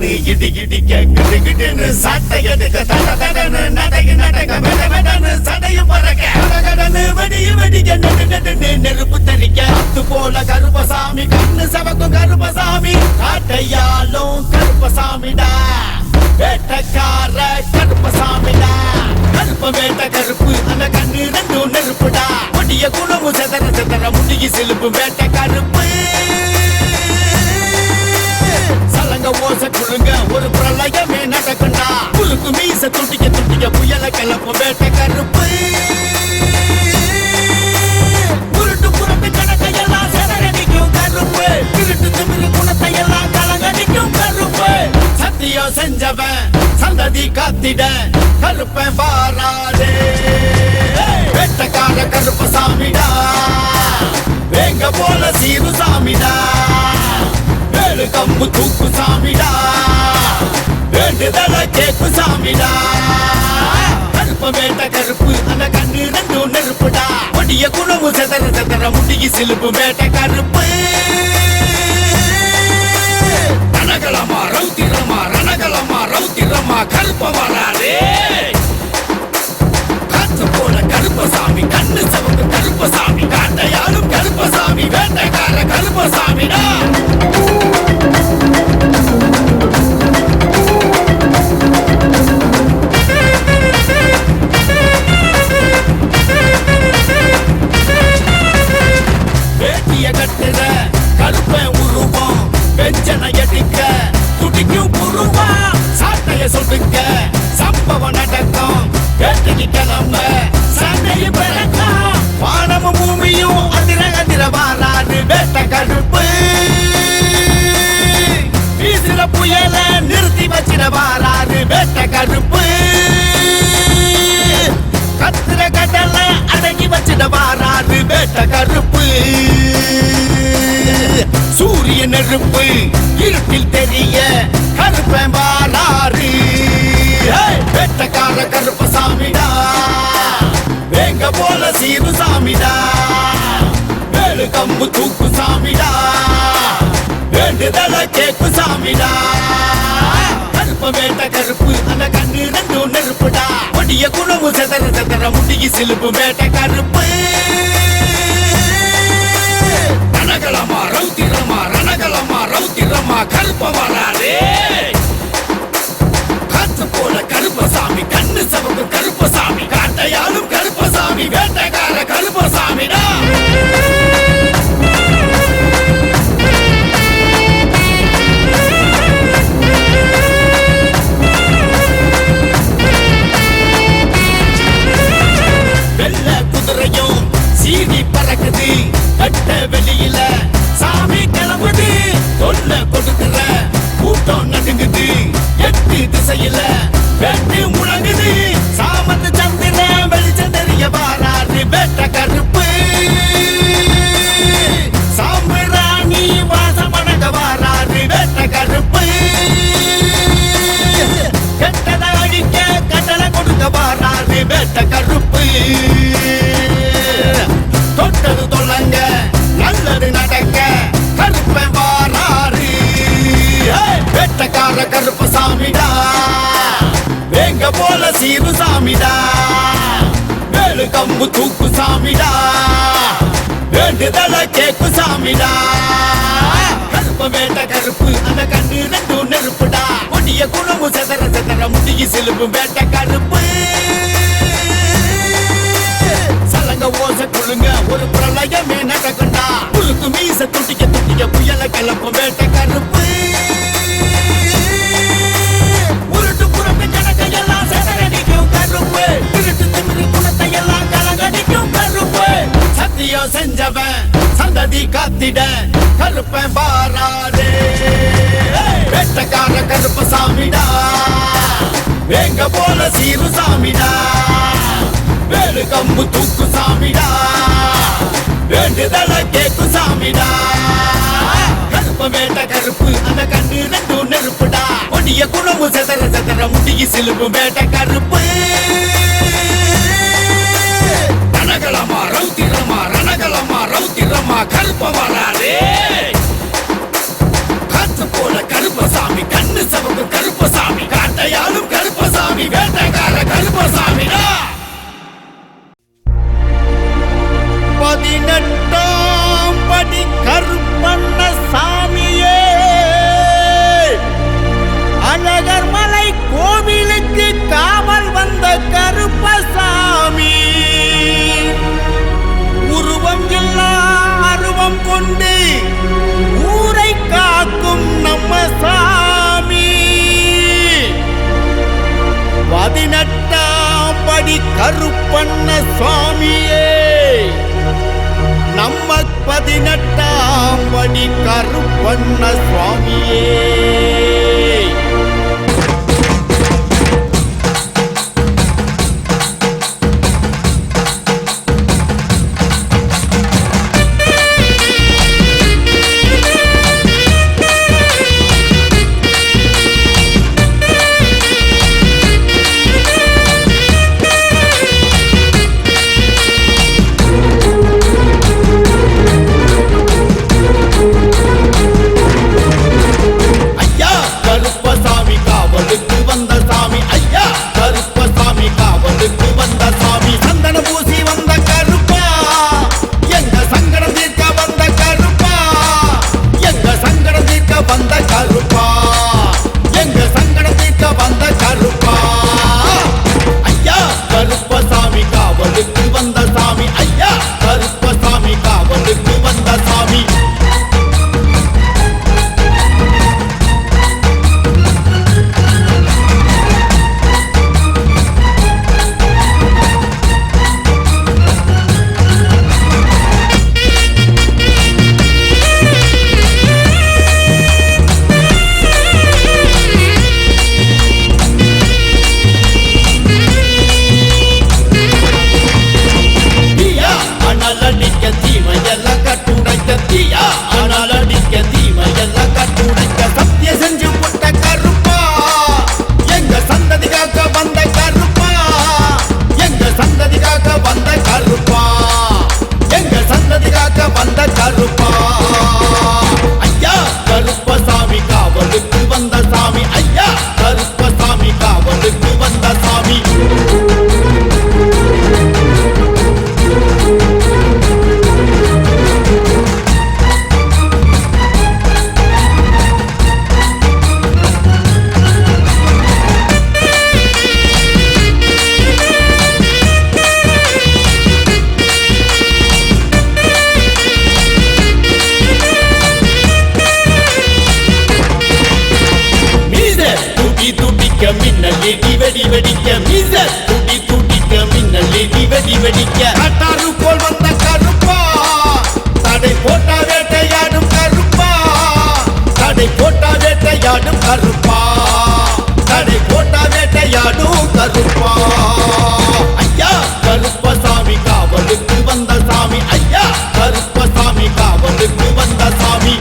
கண்ணு இடி இடிக்க கிடு கிடுன்னு சட்டை எடுக்க தட தடன்னு நடக்க நடக்க வெட வெடன்னு சடையும் பறக்க கடகடன்னு வெடிய வெடிக்க நெடு நெடுன்னு நெருப்பு தெரிக்க அது போல கருப்பசாமி கண்ணு சவக்கும் கருப்பசாமி காட்டையாலும் கருப்பசாமிடா வேட்டக்கார கருப்பசாமிடா கருப்ப வேட்ட கருப்பு அந்த கண்ணு ரெண்டும் நெருப்புடா கொடிய குணமும் செதற செதற முடிய சிலுப்பு வேட்ட கருப்பு சலங்க ஓச குழுங்க ஒரு பிரளயமே நடக்குண்டா குலுக்கு மீச துட்டிக்க துட்டிக்க புயல கிளப்பு வேட்ட கருப்பு உருட்டு புரட்டு கணக்கையெல்லாம் செதறடிக்கும் கருப்பு திருட்டு திமிரு குணத்தையெல்லாம் கலங்கடிக்கும் கருப்பு சத்தியம் செஞ்சவன் சந்ததி காத்திட கருப்பன் பாராடே வேட்டக்கார கருப்பசாமிடா வேங்க போல சீரு சாமிடா வேலு கம்பு தூக்கு சாமிடா வேண்டுதல கேக்கு சாமிடா கருப்ப வேட்ட கருப்பு அந்த கண்ணு ரெண்டும் நெருப்புடா கொடிய குணமும் செதற செதற முடிய சிலுப்பு வேட்ட கருப்பு ரணகலமா ரௌத்திரமா ரணகலமா ரௌத்திரமா கருப்ப வராதே காத்து போல கருப்பசாமி கண்ணு சவக்கு கருப்பசாமி காட்டையாலும் கருப்பசாமி வேட்டைக்கார கருப்பசாமிடா வேட்டிய கட்டுற கருப்பன் உருவம் வெஞ்சனை எடிக்க துடிக்கும் புருவம் சாட்டைய சொல்லுங்க சம்பவம் நடக்கும் வேட்டைக்கு கிளம்ப சண்டையும் பிறக்கும் வானமும் பூமியும் அதிர அதிர வாராது வேட்ட கருப்பு வீசுற புயல நிறுத்தி வச்சிட வாராது வேட்ட கருப்பு கத்துற கடல அடங்கி வச்சிட வாராது வேட்ட கருப்பு சூரிய நெருப்பு இருட்டில் தெரிய கருப்பன் வாராரு வேட்டக்கார கருப்பசாமிடா வேங்க போல சீரு சாமிடா வேலு கம்பு தூக்கு சாமிடா வேண்டுதல கேக்கு சாமிடா கருப்ப வேட்ட கருப்பு அந்த கண்ணு ரெண்டும் நெருப்புடா கொடிய குணமும் செதற செதற முடிய சிலுப்பு வேட்ட கருப்பு ரணகலமா ரௌத்திரமா ரணகலமா ரௌத்திரமா கருப்ப வராதே காத்து போல கருப்பசாமி கண்ணு சவக்கு கருப்பசாமி காட்டையாலும் கருப்பசாமி வேட்டைக்கார கருப்பசாமிடா வெள்ள குதிரையும் சீனி பறக்குது கட்ட வெளியில சாமி கிளம்புது தொல்ல கொடுக்கிற கூட்டம் நடுங்குது எட்டு திசையில வெட்டு முழங்குது சாமத்து சந்திர வெளிச்சம் தெரிய வாராது வேட்ட கருப்பு சாம்பிராணி வாசமணக வாராது வேட்ட கருப்பு கெட்டத அழிக்க கட்டளை கொடுக்க வாராது வேட்ட கருப்பு தொட்டது தொல்லங்க நல்லது நடக்க கருப்பன் வாராரு வேட்டக்கார கருப்பசாமிடா வேங்க போல சீரு சாமிடா வேலு கம்பு தூக்கு சாமிடா வேண்டுதல கேக்கு சாமிடா கருப்ப வேட்ட கருப்பு அந்த கண்ணு ரெண்டும் நெருப்புடா கொடிய குணமும் செதற செதற முடிய சிலுப்பு வேட்ட கருப்பு சலங்க ஓச குழுங்க ஒரு பிரளயமே நடக்குண்டா குலுக்கு மீச துட்டிக்க துட்டிக்க புயல கிளப்பு வேட்ட கருப்பு உருட்டு புறத்து கணக்கையெல்லாம் செதறடிக்கும் கருப்பு திருட்டு திமிரு குணத்தையெல்லாம் கலங்கடிக்கும் கருப்பு சத்தியம் செஞ்சவன் சந்ததி காத்திட கருப்பன் பாராதே வேட்டக்கார கருப்பசாமிடா வேங்க போல சீரு சாமிடா வேலு கம்பு தூக்கு சாமிடா வேண்டுதல கேக்கு சாமிடா கருப்ப வேட்ட கருப்பு அந்த கண்ணு ரெண்டும் நெருப்புடா கொடிய குணமும் செதற செதற முடிய சிலுப்பு வேட்ட கருப்பு ரணகலமா ரௌத்திரமா ரணகலமா ரௌத்திரமா கருப்ப வராதே காத்து போல கருப்பசாமி கண்ணு சவக்கு பண்ண சுவாமியே. மின்னல் இடி வெடி வெடிக்க மீச துடி துடிக்க மின்னல் இடி வெடி வெடிக்க கட்டாரு போல் வந்த கருப்பா தடை போட்டா வேட்டையாடும் கருப்பா தடை போட்டா வேட்டையாடும் கருப்பா தடை போட்டா வேட்டையாடும் கருப்பா. ஐயா கருப்பசாமி காவலுக்கு வந்த சாமி ஐயா கருப்பசாமி காவலுக்கு வந்த சாமி.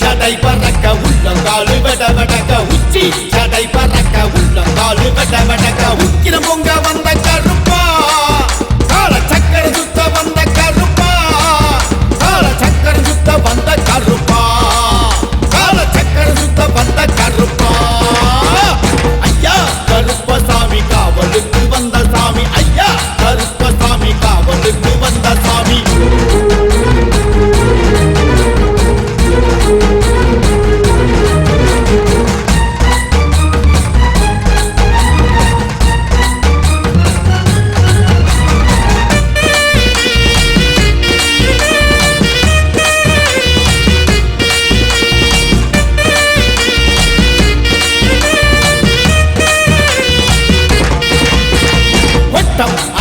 சடை பறக்க உள்ளங்காலு வெட வெடக்க உச்சி சடை பறக்க உள்ளங்காலு வெட வெடக்க உக்கிர பொங்க வந்த கருப்பா கால சக்கர சுத்த வந்த கருப்பா கால சக்கர சுத்த வந்த கருப்பா கால சக்கர சுத்த வந்த கருப்பா. ஐயா கருப்பசாமி காவலுக்கு வந்த சாமி ஐயா கருப்பசாமி காவலுக்கு வந்த சாமி.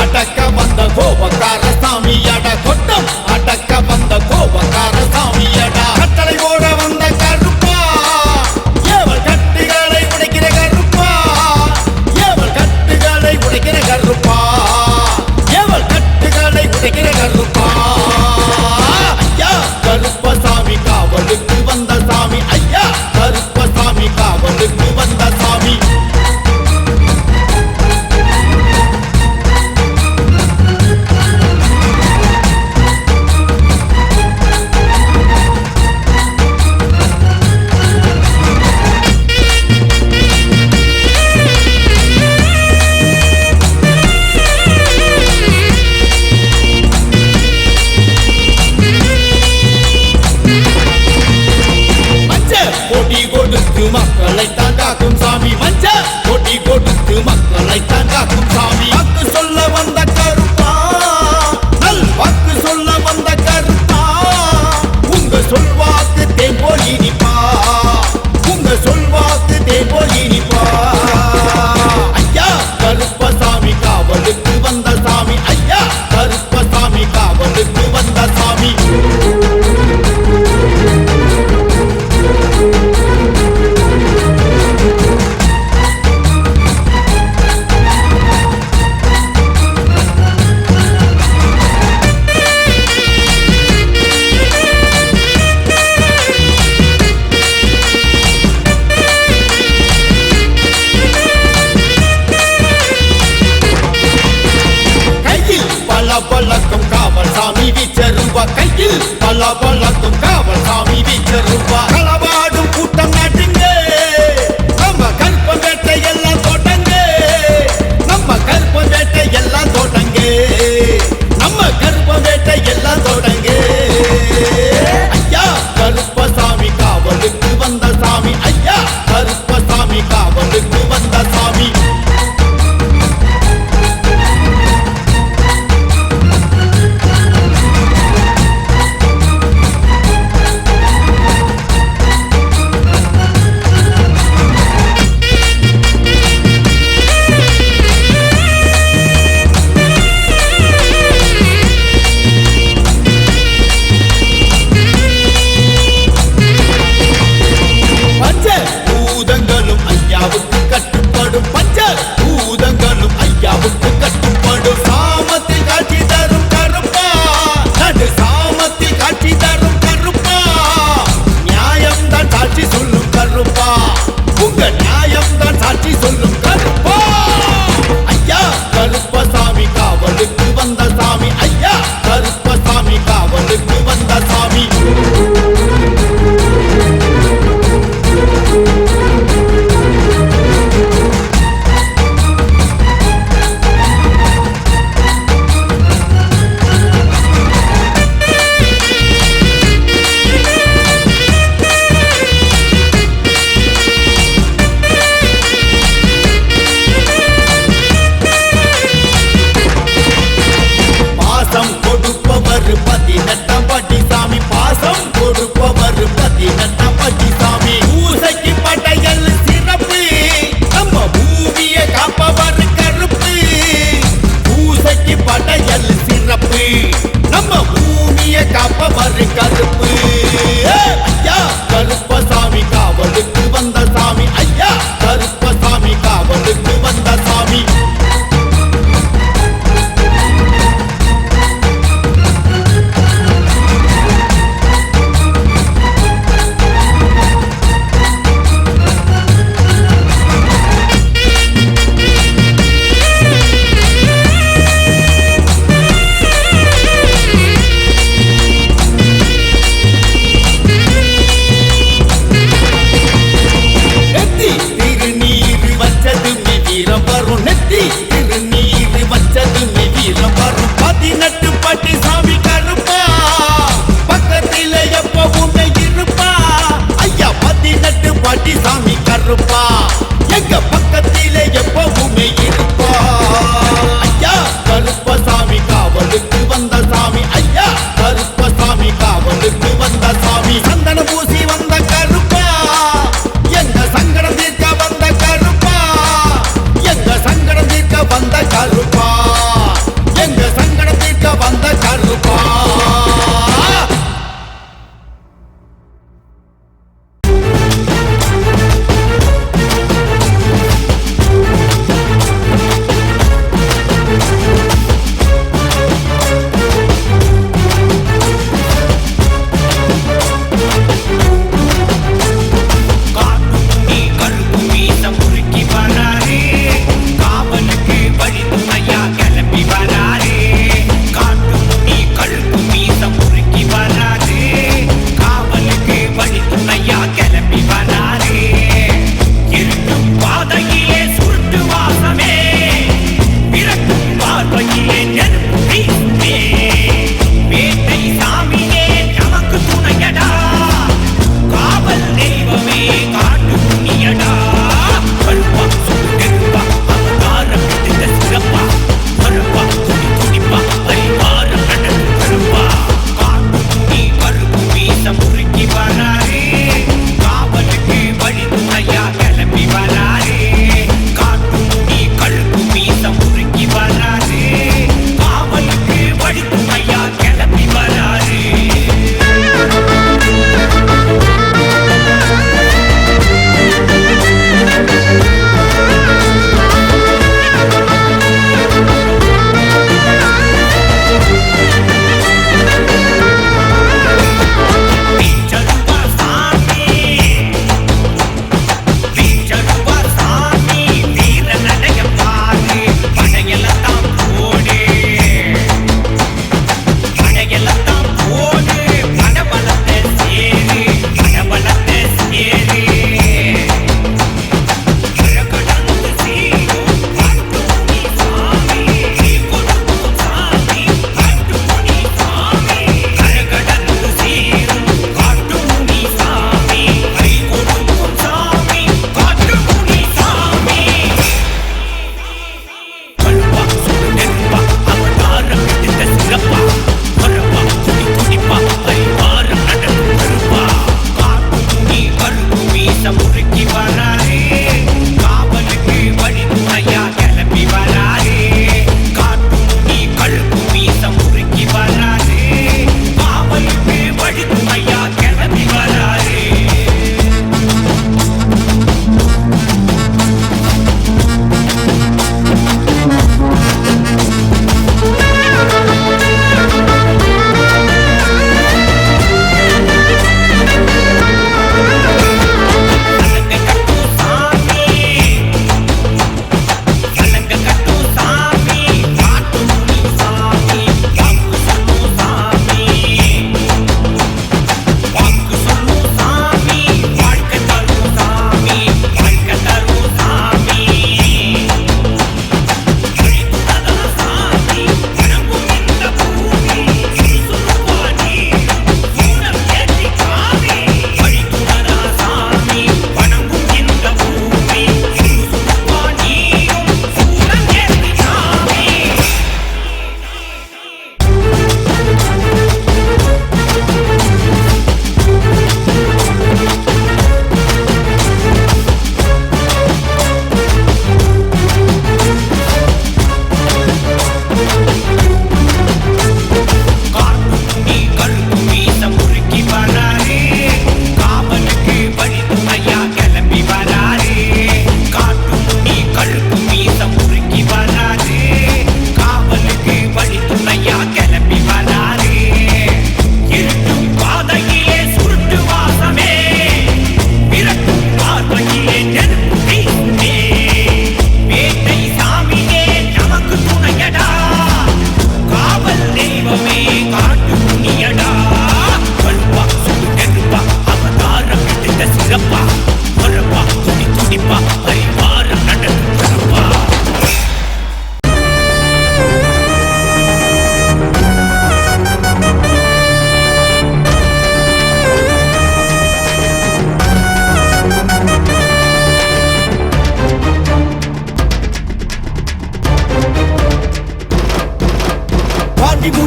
அடக்க வந்த கோபக்கார சாமியடா கொட்டம் அடக்க வந்த கோபக்கார சாமியடா கட்டளை ஓட வந்த கருப்பா ஏவல் கட்டுகளை உடைக்கிற கருப்பா ஏவல் கட்டுகளை உடைக்கிற கருப்பா ஏவல் கட்டுகளை உடைக்கிற கருப்பா. ஐயா கருப்பசாமி காவலுக்கு வந்த சாமி ஐயா கருப்பசாமி காவலுக்கு வந்த சாமி. மக்களை தாங்காக்கும் சாமி.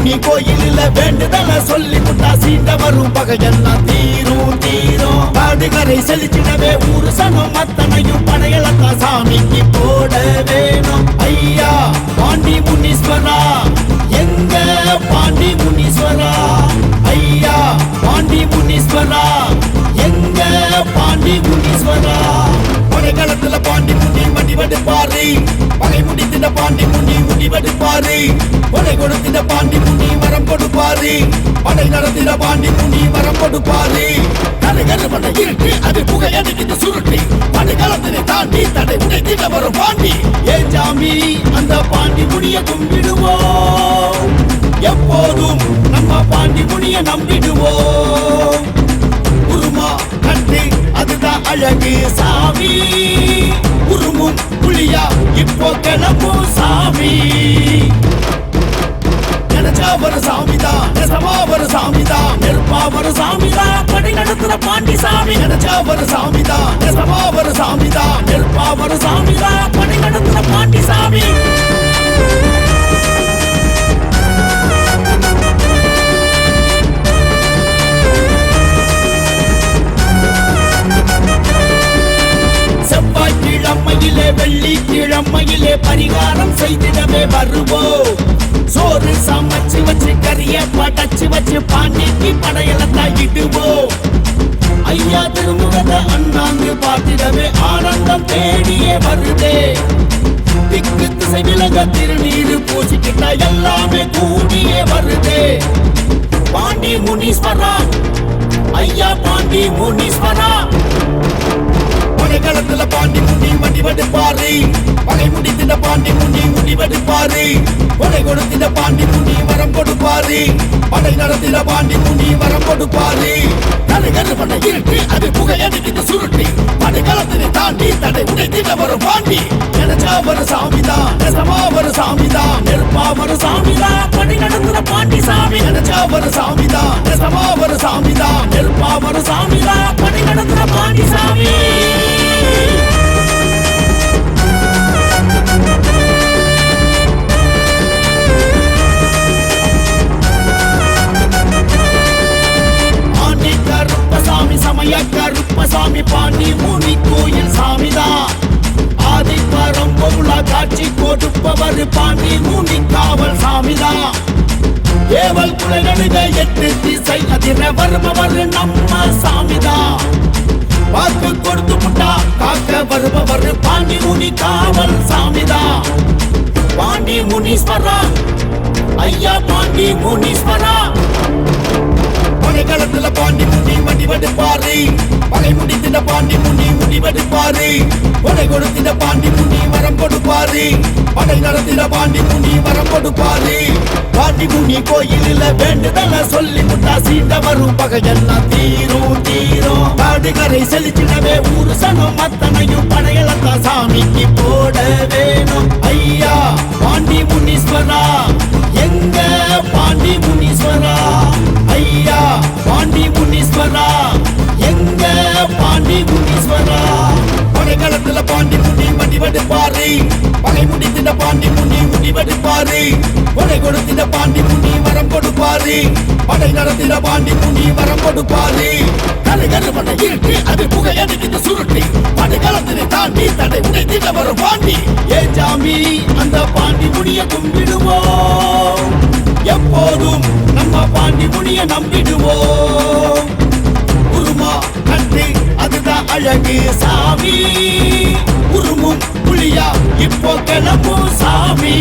முனி கோயிலில் வேண்டுதல சொல்லி முட்டா சீண்ட வரும் பகையெல்லாம் தீரும் தீரும். காடுகரை செலுத்திடவே ஊரு சனம் அத்தனையும் படையலத்தா சாமிக்கு போட வேணும். ஐயா பாண்டி முனீஸ்வரா, எங்க பாண்டி முனீஸ்வரா, ஐயா பாண்டி முனீஸ்வரா, எங்க பாண்டி முனீஸ்வரா. படைகளத்துல பாண்டி முனி மடிவெடுப்பாரு, பகை முடித்திட பாண்டி முனி முடிவெடுப்பாரு. கொடை கொடுத்திட பாண்டி முனி வரம் கொடுப்பாரு, படை நடத்திட பாண்டி முனி வரம் கொடுப்பாரு. கருகருவன இருட்டு அது புகை அடிக்கிட்டு சுருட்டி படைகளத்தினை தாண்டி தடை உடைத்திட வரும் பாண்டி. ஏன் சாமி அந்த பாண்டி முனிய கும்பிடுவோம், எப்போதும் நம்ம பாண்டி முனிய நம்பிடுவோம். உருமா கண்டு அதுதான் அழகு சாமி, உருமும் புலியா இப்போ கிளம்பும் சாமி. நினைச்சா ஒரு சாமிதான், நெசமா ஒரு சாமிதான், நெருப்பா ஒரு சாமிதான், படை நடத்துற பாண்டி சாமி. நினைச்சா ஒரு சாமிதான், நெசமா ஒரு சாமிதான், நெருப்பா ஒரு சாமிதான், படை நடத்துற பாண்டி சாமி. செவ்வாய் கிழமையிலே வெள்ளி கிழமையிலே பரிகாரம் செய்திடவே வருவோம். சோறு சமைச்சு வச்சு கறிய படைச்சு வச்சு பாண்டிக்கு படையலத்தான் இடுவோம். ஐயா திருமுகத்தை அண்ணாந்து பார்த்திடவே ஆனந்தம் தேடியே வருதே. திக்கு திசை விலக திருநீரு பூசிக்கிட்ட எல்லாமே கூடியே வருதே. பாண்டி முனீஸ்வரா, ஐயா பாண்டி முனீஸ்வரா. படைகளத்துல பாண்டி முனி மடிவெடுப்பாரு, பகை முடித்திட பாண்டி முனி முடிவெடுப்பாரு. கொடை கொடுத்திட பாண்டி முனி வரம் கொடுப்பாரு, படை நடத்திட பாண்டி முனி வரம் கொடுப்பாரு. கருகருவன இருட்டு அது புகை அடிக்கிட்டு சுருட்டி படைகளத்தினை தாண்டி தடை உடைத்திட வரும் பாண்டி. நினைச்சா ஒரு சாமிதான், நெசமா ஒரு சாமிதான், நெருப்பா ஒரு சாமிதான், படை நடத்துற பாண்டி சாமி. நினைச்சா ஒரு சாமிதான், நெசமா ஒரு சாமிதான், நெருப்பா ஒரு சாமிதான், படை நடத்துற பாண்டி சாமி. சமய கருப்பசாமி பாண்டி முனி கோயில் சாமிதான். ஆதி பரம்பொருளா காட்சி கொடுப்பவர் பாண்டி முனி காவல் சாமிதான். ஏவல் குலை நடுக எட்டு திசை அதிர வருபவர் நம்ம சாமிதான். வாக்கு கொடுத்து முட்டா காக்க வருபவர் பாண்டி முனி காவல் சாமிதான். பாண்டி முனீஸ்வரா, ஐயா பாண்டி முனீஸ்வரா. படைகளத்துல பாண்டி முனி மடிவெடுப்பாரு, பகை முடித்திட பாண்டி முனி முடிவெடுப்பாரு. கொடை கொடுத்திட பாண்டி முனி வரம் கொடுப்பாரு, படை நடத்திட பாண்டி முனி வரம் கொடுப்பாரு. பாண்டி முனி கோயிலில் வேண்டுதல சொல்லி முட்டா சீண்ட வரும் பகையெல்லாம் தீரும் தீரும். காடுகரை செலுத்திடவே ஊரு சனம் அத்தனையும் படையலத்தா சாமிக்கு போட வேணும். ஐயா பாண்டி முனீஸ்வரா, எங்க பாண்டி முனீஸ்வரா, ஐயா பாண்டி முனீஸ்வரா, எங்க பாண்டி முனீஸ்வரா. படைகளத்துல பாண்டி முனி மடிவெடுப்பாரு, பகை முடித்திட பாண்டி முனி முடிவெடுப்பாரு. கொடை கொடுத்திட பாண்டி முனி வரம் கொடுப்பாரு, படை நடத்திட பாண்டி முனி வரம் கொடுப்பாரு. கருகருவன இருட்டு அது புகை அடிக்கிட்டு சுருட்டி படைகளத்தினை தாண்டி தடை உடைத்திட வரும் பாண்டி. ஏன் சாமி அந்த பாண்டி முனிய கும்பிடுவோம், எப்போதும் நம்ம பாண்டி முனிய நம்பிடுவோம். உருமா கண்டு அதுதான் அழகு சாமி, உருமும் புலியா இப்போ கிளம்பும் சாமி.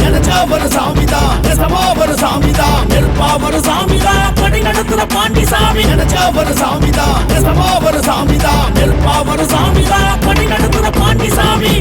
நினைச்சா ஒரு சாமிதான், நெசமா ஒரு சாமிதான், நெருப்பா ஒரு சாமிதான், படை நடத்துற பாண்டி சாமி. நினைச்சா ஒரு சாமிதான், நெசமா ஒரு சாமிதான், நெருப்பா ஒரு சாமிதான், படை நடத்துற பாண்டி சாமி.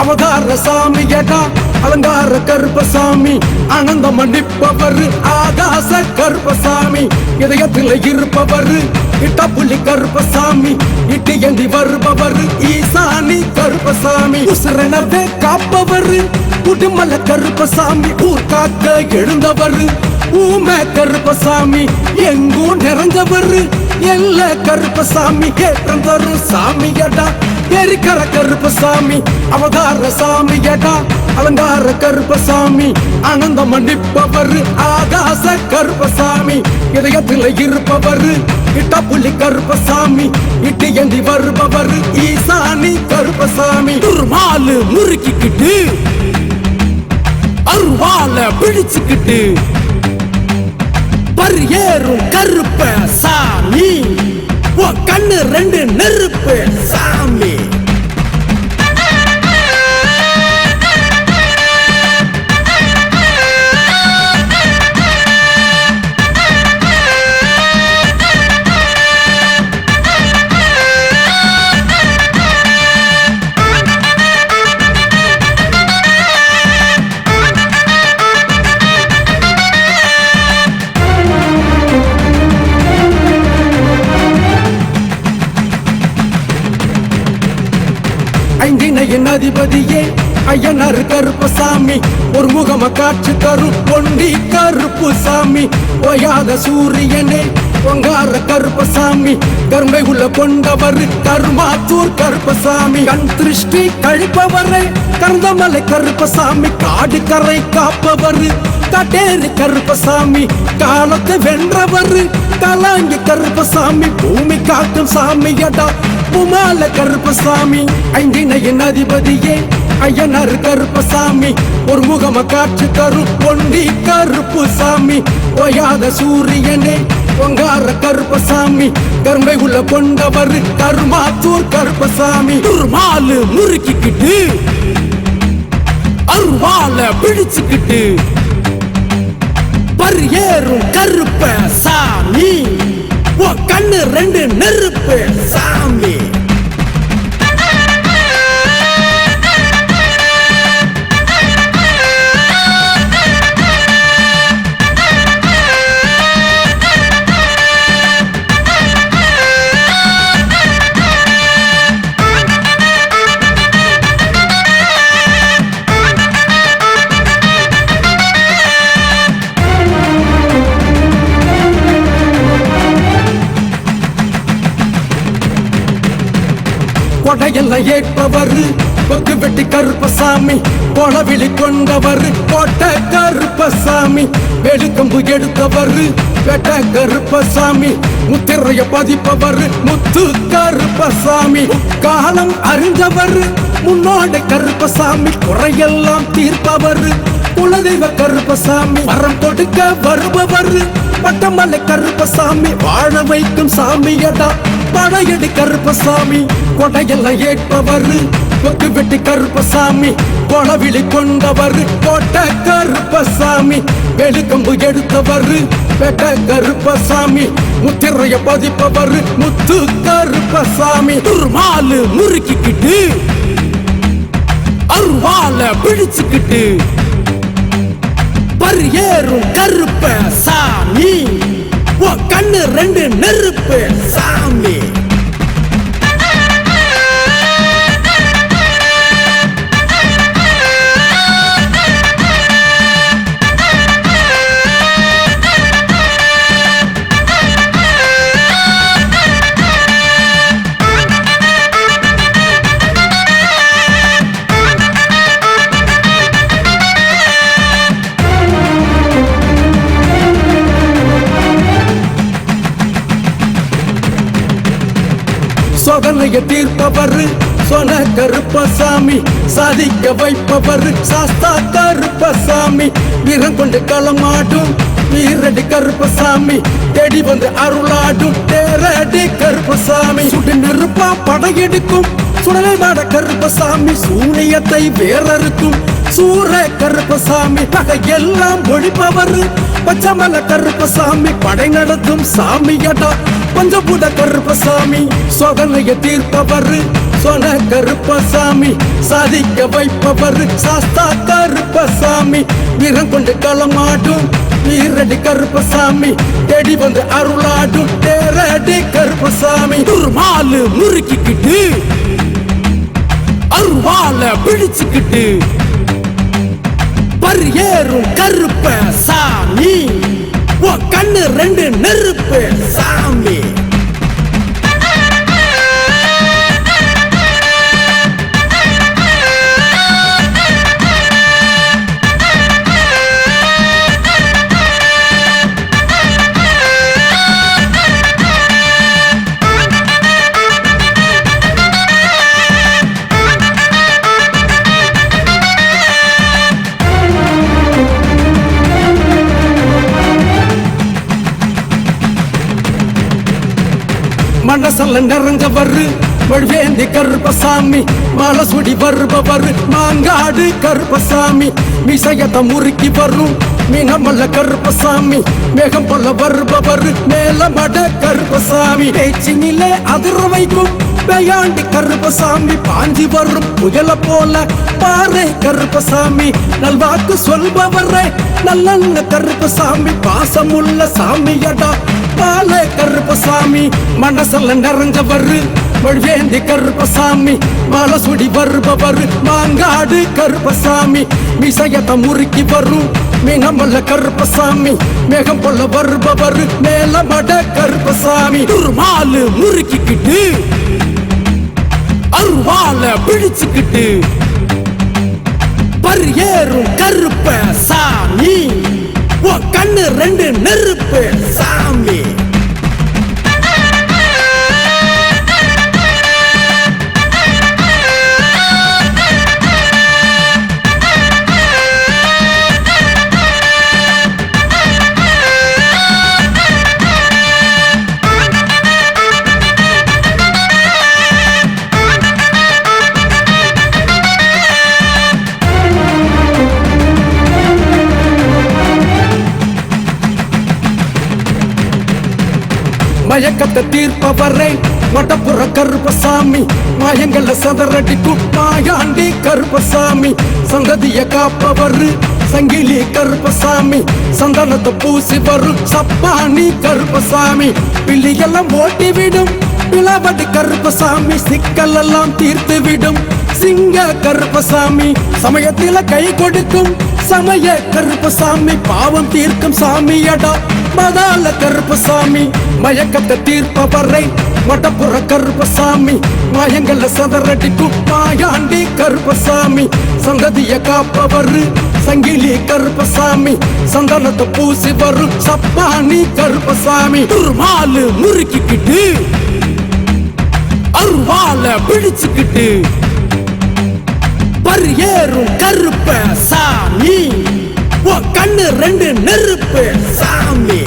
அவதார சாமியடா அலங்கார கருப்பசாமி ஆனந்தம் மன்னிப்பவர் ஆகாச கருப்பசாமி இதயத்தில் இருப்பவர் இட்டப்புள்ளி கருப்பசாமி இட்டு ஏந்தி வருபவர் ஈசானி கருப்பசாமி உசுரனவே காப்பவர் உடுமல கருப்பசாமி ஊர் காக்க எழுந்தவர் ஊமை கருப்பசாமி எங்கும் நிறைஞ்சவர் எல்ல கருப்பசாமி ஏற்றம் தரும் சாமியடா எரிக்கர கருப்பசாமி அவதார சாமியடா அலங்கார கருப்பசாமி ஆனந்தம் மன்னிப்பவர் ஆகாச கருப்பசாமி இதயத்தில் இருப்பவர் இட்டப்புள்ளி கருப்பசாமி இட்டு ஏந்தி வருபவர் ஈசானி கருப்பசாமி துர்மாலு முறுக்கிக்கிட்டு அருவால பிடிச்சுக்கிட்டு பரியேறும் கருப்ப சாமி கண்ணு ரெண்டு நெருப்பு சாமி ஐந்தினையின் அதிபதியே ஐயனார் கருப்பசாமி ஒரு முகம காட்சி தரும் பொண்டி கருப்பு சாமி ஓயாத சூரியனே பொங்கார கருப்பசாமி கரும்பை உள்ள கொண்டவர் கருமாத்தூர் கருப்பசாமி கண் திருஷ்டி கழிப்பவரை கருந்தமலை கருப்பசாமி காடு கரை காப்பவர் காட்டேரி கருப்பசாமி காலத்தை வென்றவர் கலாங்கி கருப்பசாமி பூமி காக்கும் சாமியடா உமால கருப்பசாமி ஐந்தினையின் அதிபதியே ஐயனார் கருப்பசாமி ஒரு முகம காட்சி தரும் பொண்டி கருப்பு சாமி ஓயாத சூரியனே பொங்கார கருப்பசாமி கரும்பை உள்ள கொண்டவர் கருமாத்தூர் கருப்பசாமி துர்மாலு முறுக்கிக்கிட்டு அருவால பிடிச்சுக்கிட்டு பரியேறும் கருப்ப சாமி கண்ணு ரெண்டு நெருப்பு சாமி கொடையெல்லாம் ஏற்பவர் கொக்கு வெட்டி கருப்பசாமி கொளவிழி கொண்டவர் கோட்டை கருப்பசாமி வெடுக்கம்பு எடுத்தவர் வெட்ட கருப்பசாமி முத்திரைய பதிப்பவர் முத்து கருப்பசாமி காலம் அறிஞ்சவர் முன்னோட கருப்பசாமி குறையெல்லாம் தீர்ப்பவர் குலதெய்வ கருப்பசாமி வரம் கொடுக்க வருபவர் பட்டமலை கருப்பசாமி வாழ வைக்கும் சாமியடா படையடி கருப்பசாமி கொடையெல்லாம் ஏற்பவர் கொக்கு வெட்டி கருப்பசாமி கொளவிழி கொண்டவர் கோட்டை கருப்பசாமி வெளுக்கம்பு எடுத்தவர் வெட்ட கருப்பசாமி முத்திரைய பதிப்பவர் முத்து கருப்பசாமி துர்மாலு முறுக்கிக்கிட்டு அருவால பிடிச்சுக்கிட்டு பரியேறும் கருப்ப சாமி கண்ணு ரெண்டு நெருப்பு சாமி சோதனையை தீர்ப்பவர் சொன கருப்பசாமி சாதிக்க வைப்பவர் சாஸ்தா கருப்பசாமி வீரம் கொண்டு களமாடும் வீரடி கருப்பசாமி தேடி வந்து அருளாடும் தேரடி கருப்பசாமி சுடு நெருப்பா படையெடுக்கும் சுடலை மாட கருப்பசாமி சூனியத்தை வேறறுக்கும் சூர கருப்பசாமி பகையெல்லாம் ஒழிப்பவர் பச்சமல கருப்பசாமி படை நடத்தும் சாமியடா பஞ்சபூத கருப்பசாமி சோதனையை தீர்ப்பவர் சொன கருப்பசாமி சாதிக்க வைப்பவர் சாஸ்தா கருப்பசாமி வீரம் கொண்டு களமாடும் வீரடி கருப்பசாமி தேடி வந்து அருளாடும் தேரடி கருப்பசாமி துர்மாலு முறுக்கிக்கிட்டு அருவால பிடிச்சுக்கிட்டு பரியேறும் கருப்ப சாமி கண்ணு ரெண்டு நெருப்பு சாமி மனசல்ல நிறைஞ்சவர் வழுவேந்தி கருப்பசாமி மலசுடி வருபவர் மாங்காடு கருப்பசாமி மிசையத்தை முறுக்கி வரும் மீனமல்ல கருப்பசாமி மேகம் போல வருபவர் மேலமட கருப்பசாமி பேச்சினிலே அதிர வைக்கும் பேயாண்டி கருப்பசாமி பாஞ்சி வரும் புயல போல பாறை கருப்பசாமி நல்வாக்கு சொல்பவரே நல்ல கருப்பசாமி பாசமுள்ள சாமியடா பால கருப்பசாமி மனசல்ல நிறைஞ்சவர் வழுவேந்தி கருப்பசாமி மலசுடி வருபவர் மாங்காடு கருப்பசாமி மிசையத்தை முறுக்கி வரும் மீனமல்ல கருப்பசாமி மேகம் போல வருபவர் மேலமட கருப்பசாமி துர்மாலு முறுக்கிக்கிட்டு அருவால பிடிச்சுக்கிட்டு பரியேறும் கருப்ப சாமி கண்ணு ரெண்டு நெருப்பு சாமி மயக்கத்தை தீர்ப்பவரை வடப்புற கருப்பசாமி மாயங்கள சதரடிக்கும் மாயாண்டி கருப்பசாமி சங்கதிய காப்பவர் சங்கிலி கருப்பசாமி சந்தனத்தை பூசி வரும் சப்பானி கருப்பசாமி பிள்ளையெல்லாம் ஓட்டிவிடும் பிளவடி கருப்பசாமி சிக்கல் எல்லாம் தீர்த்து விடும் சிங்க கருப்பசாமி சமயத்தில கை கொடுக்கும் சமய கருப்பசாமி பாவம் தீர்க்கும் சாமியடா மதால கருப்பசாமி மயக்கத்தை தீர்ப்பவரை வடப்புற கருப்பசாமி மாயங்கள சதரடிக்கும் மாயாண்டி கருப்பசாமி சங்கதிய காப்பவர் சங்கிலி கருப்பசாமி சந்தனத்தை பூசி வரும் சப்பானி கருப்பசாமி துர்மாலு முறுக்கிக்கிட்டு அருவால பிடிச்சுக்கிட்டு பரியேறும் கருப்ப சாமி கண்ணு ரெண்டு நெருப்பு சாமி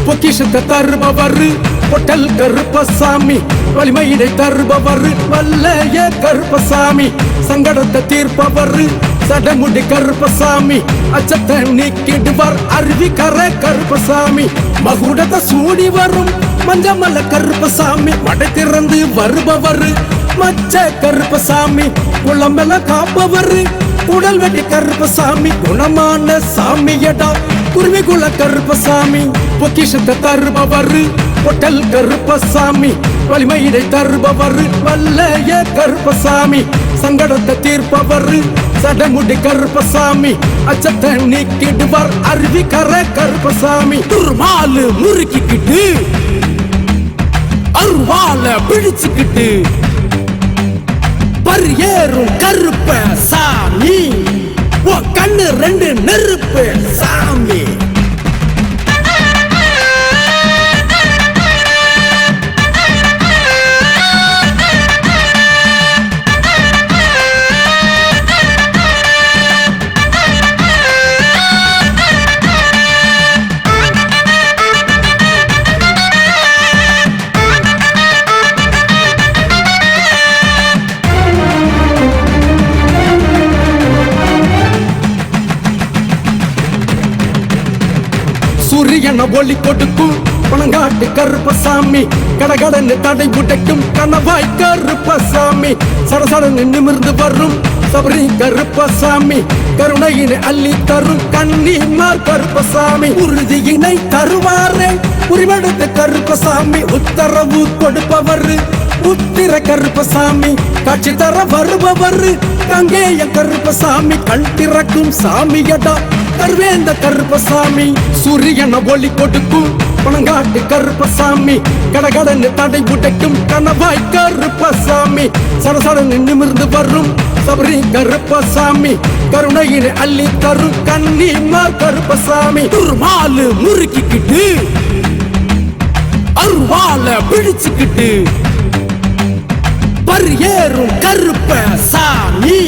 பொக்கிஷத்தை தருபவர் பொட்டல் கருப்பசாமி வலிமையினை தருபவர் வல்லைய கருப்பசாமி சங்கடத்தை தீர்ப்பவர் சடமுடி கருப்பசாமி அச்சத்தை நீக்கிடுவார் அருவிக்கர கருப்பசாமி மகுடத்தை சூடி வரும் மஞ்சமல்ல கருப்பசாமி மடை திறந்து வருபவர் மச்ச கருப்பசாமி குளமெல காப்பவர் உடல் வெட்டி கருப்பசாமி குணமான சாமியடா குருவிகுல கருப்பசாமி பொக்கிஷத்தை தருபவர் பொட்டல் கருப்பசாமி வலிமையினை தருபவர் வல்லைய கருப்பசாமி சங்கடத்தை தீர்ப்பவர் சடமுடி கருப்பசாமி அச்சத்தை நீக்கிடுவார் அருவிக்கர கருப்பசாமி துர்மாலு முறுக்கிக்கிட்டு அருவால பிடிச்சுக்கிட்டு பரியேறும் கருப்ப சாமி கண்ணு ரெண்டு நெருப்பு சாமி சூரியன ஒளி கொடுக்கும் பணங்காட்டு கருப்பசாமி கடகடன்னு தடை உடைக்கும் கணவாய் கருப்பசாமி சடசடன்னு நிமிர்ந்து வரும் சபரி கருப்பசாமி கருணையினை அள்ளி தரும் கண்ணீர் கருப்பசாமி உறுதியினை தருவாரே உரிமெடுத்த கருப்பசாமி உத்தரவு கொடுப்பவர் உத்திர கருப்பசாமி காட்சி தர வருபவர் கங்கேய கருப்பசாமி கண் திறக்கும் சாமியடா கருவேந்த கருப்பசாமி சூரியன ஒளி கொடுக்கும் பணங்காட்டு கருப்பசாமி கடகடன்னு தடை உடைக்கும் கணவாய் கருப்பசாமி சடசடன்னு நிமிர்ந்து வரும் சபரி கருப்பசாமி கருணையினை அள்ளி தரும் கண்ணீர் கருப்பசாமி துர்மாலு முறுக்கிக்கிட்டு அருவால பிடிச்சுக்கிட்டு பரியேறும் கருப்ப சாமி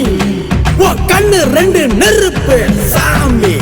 உன் கண்ணு ரெண்டு நெருப்பு சாமி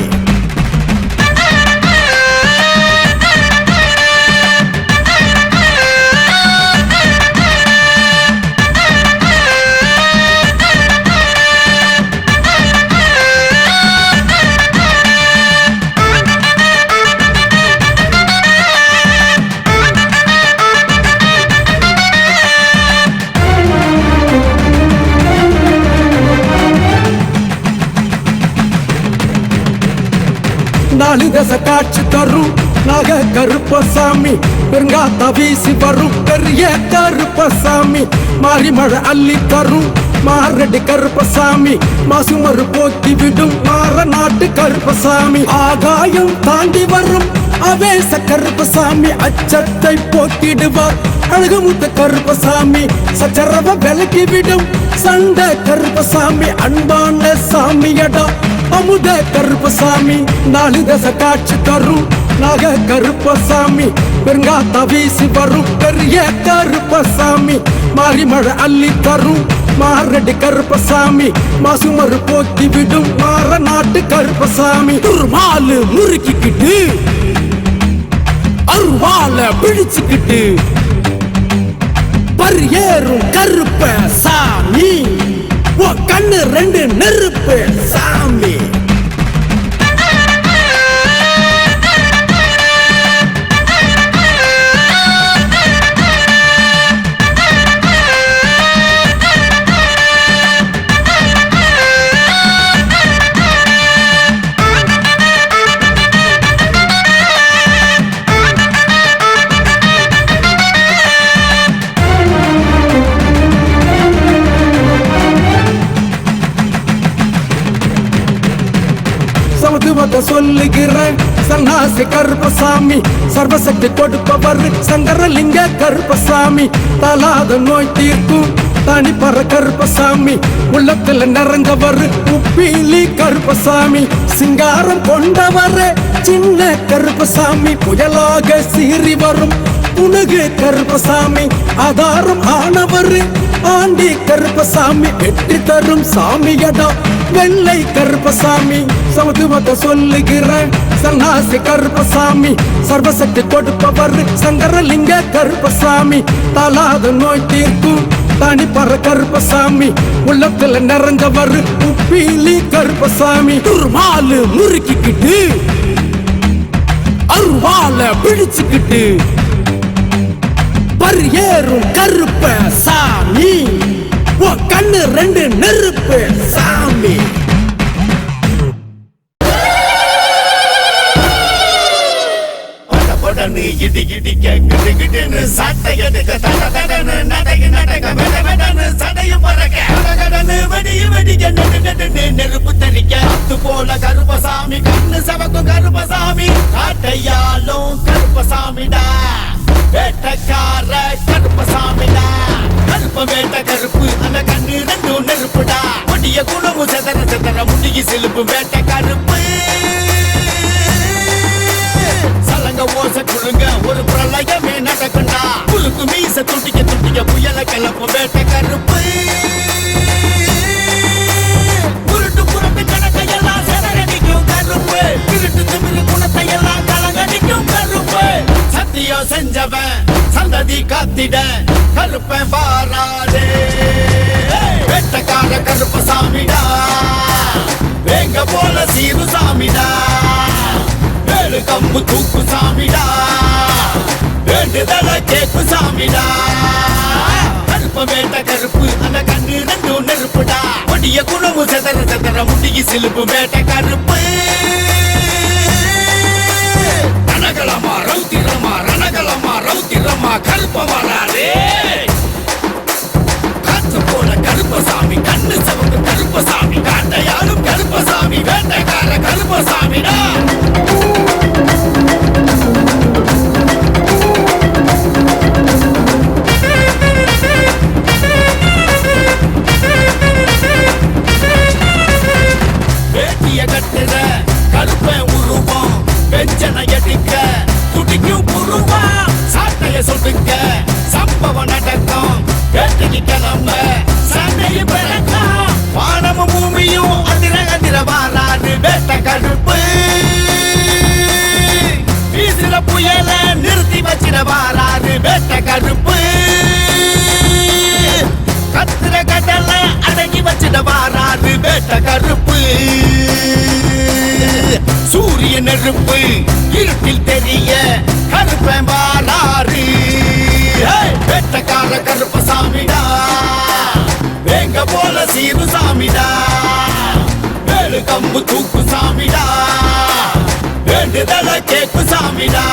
நாலு தசை காட்சி தரும் நாக கருப்பசாமி பெருங்காத்தா வீசி வரும் பெரிய கருப்பசாமி மாறி மழை அள்ளி தரும் மாரடி கருப்பசாமி மாசுமறு போக்கி விடும் மாற நாட்டு கருப்பசாமி ஆகாயம் தாண்டி வரும் அவேச கருப்பசாமி அச்சத்தை போக்கிடுவார் அழகுமுத்த கருப்பசாமி சச்சரவ விலக்கி விடும் சண்டை கருப்பசாமி அன்பான சாமியடா அமுத கருப்பசாமி நாலு தசை காட்சி தரும் நாக கருப்பசாமி பெருங்காத்தா வீசி வரும் பெரிய கருப்பசாமி மாறி மழை அள்ளி தரும் மாரடி கருப்பசாமி மாசுமறு போக்கி விடும் மாற நாட்டு கருப்பசாமி துர்மாலு முறுக்கிக்கிட்டு அருவால பிடிச்சுக்கிட்டு பரியேறும் கருப்ப சாமி உன் கண்ணு ரெண்டு நெருப்பு சாமி சமத்துவத்தை சொல்லுகிறேன் சன்னாசி கருப்பசாமி சர்வசக்தி கொடுப்பவர் சங்கரலிங்க கருப்பசாமி தலாத நோய் தீர்க்கும் தனிப்பற கருப்பசாமி உள்ளத்துல நிறைஞ்சவர் உப்பீலி கருப்பசாமி சிங்காரம் கொண்டவர் சின்ன கருப்பசாமி புயலாக சீறி வரும் புனகு கருப்பசாமி ஆதாரம் ஆனவர் ஆண்டி கருப்பசாமி வெற்றி தரும் சாமியடா வெள்ளை கருப்பசாமி சமத்துவத்தை சொல்லுகிறேன் சன்னாசி கருப்பசாமி சர்வசக்தி கொடுப்பவர் சங்கரலிங்க கருப்பசாமி தலாத நோய் தீர்க்கும் தனிப்பற கருப்பசாமி உள்ளத்துல நிறைஞ்சவர் உப்பீலி கருப்பசாமி துர்மாலு முறுக்கிக்கிட்டு அருவால பிடிச்சுக்கிட்டு பரியேறும் கருப்ப சாமி உன் கண்ணு ரெண்டு நெருப்பு சாமி இடி இடிக்க கிடு கிடுன்னு சட்டை எடுக்க தட தடன்னு நடக்க நடக்க வெட வெடன்னு சடையும் பறக்க கடகடன்னு வெடியும் வெடிக்க நெடு நெடுன்னு நெருப்பு தரிக்க அத்து போல கருப்பசாமி கண்ணு சவக்கும் கருப்பசாமி காட்டையாலும் கருப்பசாமிடா வேட்டக்கார கருப்பசாமிடா கருப்ப வேட்ட கருப்பு அந்த கண்ணு ரெண்டும் நெருப்புடா கொடிய குணமும் செதற செதற முடிய சிலுப்பு வேட்ட கருப்பு ஓச குழுங்க ஒரு பிரளயமே நடக்குண்டா குலுக்கு மீச துட்டிக்க துட்டிக்க புயல கிளப்பு வேட்ட கருப்பு உருட்டு புறத்து கணக்கையெல்லாம் செதறடிக்கும் கருப்பு திருட்டு திமிரு குணத்தையெல்லாம் கலங்கடிக்கும் கருப்பு சத்தியம் செஞ்சவன் சந்ததி காத்திட கருப்பன் பாராதே வேட்டக்கார கருப்பு சாமிடா வேங்க போல சீரு சாமிடா கம்பு தூக்கு சாமி சாமிடா கருப்ப வேட்ட கருப்பு அந்த கண்ணு ரெண்டும் நெருப்புடா கொடிய குணமு செதற செதற முடிய சிலுப்பு வேட்ட கருப்பு ரணகலமா ரௌத்திரமா ரணகலமா ரௌத்திரமா கருப்ப வராரே காத்து போல கருப்பசாமி கண்ணு சவந்து கருப்பசாமி காட்டையாலும் கருப்பசாமி வேட்டைக்கார கருப்பசாமிடா வேட்டிய கட்டுற கருப்ப உருவம் வெஞ்சனை எடுக்க துடிக்கும் புருவம் சாட்டைய சொல்லுங்க சம்பவம் நடக்கும் வேட்டைக்கு கிளம்ப சண்டைய பிறக்கும் வானமும் பூமியும் அதிர அதிர வாராது வேட்ட கருப்பு வீசுற புயல நிறுத்தி வச்சிட வாராது வேட்ட கருப்பு கத்திர கடல அடங்கி வச்சிட வாராது வேட்ட கருப்பு சூரிய நெருப்பு இருட்டில் தெரிய கருப்பன் வாராரு வேட்டக்கார கருப்பசாமிடா வேங்க போல சீரு சாமிடா வேலு கம்பு தூக்கு சாமிடா வேண்டுதல கேக்கு சாமிடா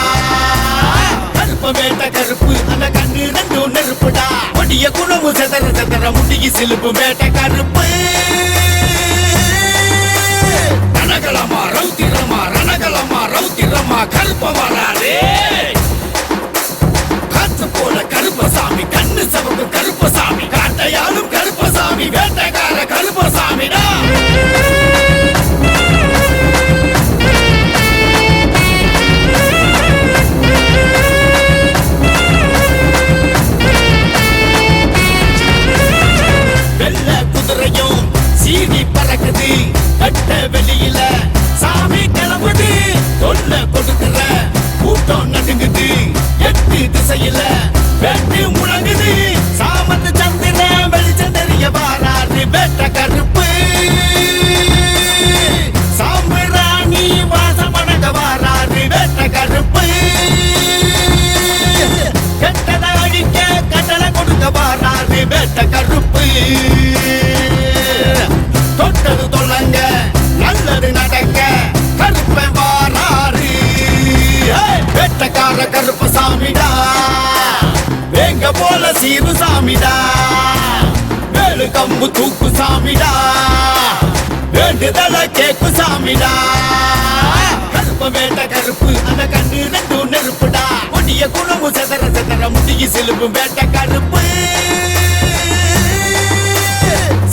கருப்ப வேட்ட கருப்பு அந்த கண்ணு ரெண்டும் நெருப்புடா கொடிய குணமு செதற செதற முடிய சிலுப்பு வேட்ட கருப்பு ரணகலமா ரௌத்திரமா ரணகலமா ரௌத்திரமா கருப்ப வராரே காத்து போல கருப்பசாமி கண்ணு சவந்து கருப்பசாமி காட்டையாலும் கருப்பசாமி வேட்டைக்கார கருப்பசாமிடா வெள்ள குதிரையும் சீனி பறக்குது கட்ட வெளியில சாமி கிளம்புது தொல்ல கொடுக்கிற கூட்டம் நடுங்குது எட்டு திசையில வெட்டு முழங்குது சாமத்து சந்திர வெளிச்சம் தெரிய வாராது வேட்ட கருப்பு சாம்பிராணி வாசம் வணங்க வாராது வேட்ட கருப்பு கெட்டத அழிக்க கட்டளை கொடுக்க வாராது வேட்ட கருப்பு தொட்டது தொல்லங்க நல்லது நடக்க கருப்பன் வாராரு வேட்டக்கார கருப்பசாமிடா வேங்க போல சீரு சாமிடா வேலு கம்பு தூக்கு சாமிடா வேண்டுதல கேக்கு சாமிடா கருப்ப வேட்ட கருப்பு அந்த கண்ணு ரெண்டும் நெருப்புடா கொடிய குணமு செதற செதற முடிய சிலுப்பு வேட்ட கருப்பு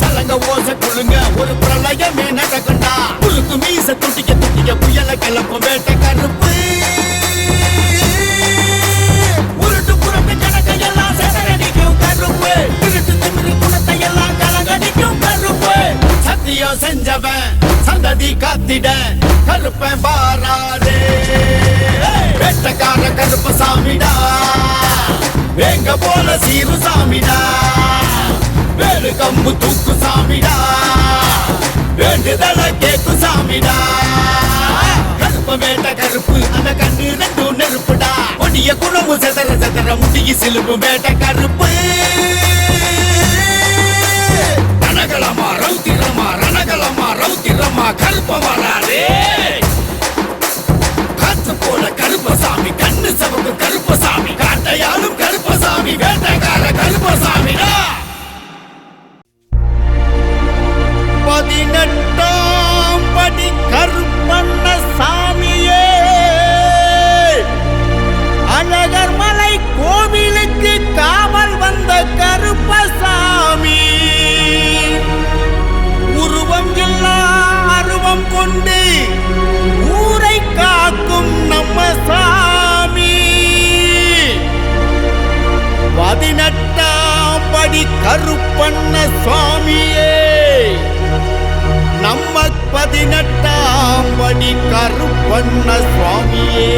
சலங்க ஓச குழுங்க ஒரு பிரளயமே நடக்குண்டா புழுக்கு மீச துட்டிக்க துட்டிக்க புயல கிளப்பும் வேட்ட கருப்பு உருட்டு புறப்பு ஜனக்கையெல்லாம் செதறடிக்கும் கருப்பு திருட்டு திமிரு குணத்தை எல்லாம் கலங்கடிக்கும் கருப்பு சத்தியம் செஞ்சவன் சந்ததி காத்திட கருப்பன் பாராதே வேட்டக்கார கருப்பசாமிடா வேங்க போல சீரு சாமிடா வேலு கம்பு தூக்கு சாமிடா வேண்டுதல கேக்கு சாமிடா கருப்ப வேட்ட கருப்பு அந்த கண்ணு ரெண்டும் நெருப்புடா கொடிய குணமு செதற செதற முடிய சிலுப்பு வேட்ட கருப்பு ரணகலமா ரௌத்திரமா ரணகலமா ரௌத்திரமா கருப்ப வராரே காத்து போல கருப்பசாமி கண்ணு சவந்து கருப்பசாமி காட்டையாலும் கருப்பசாமி வேட்டைக்கார கருப்பசாமிடா 18ஆம் படி கருப்பண்ண சாமியே அழகர் மலை கோவிலுக்கு காவல் வந்த கருப்பசாமி உருவம் இல்லா அருவம் கொண்டு ஊரை காக்கும் நம்ம சாமி 18ஆம் படி கருப்பண்ண சுவாமியே நம்ம 18ஆம் படி கருப்பண்ண சுவாமியே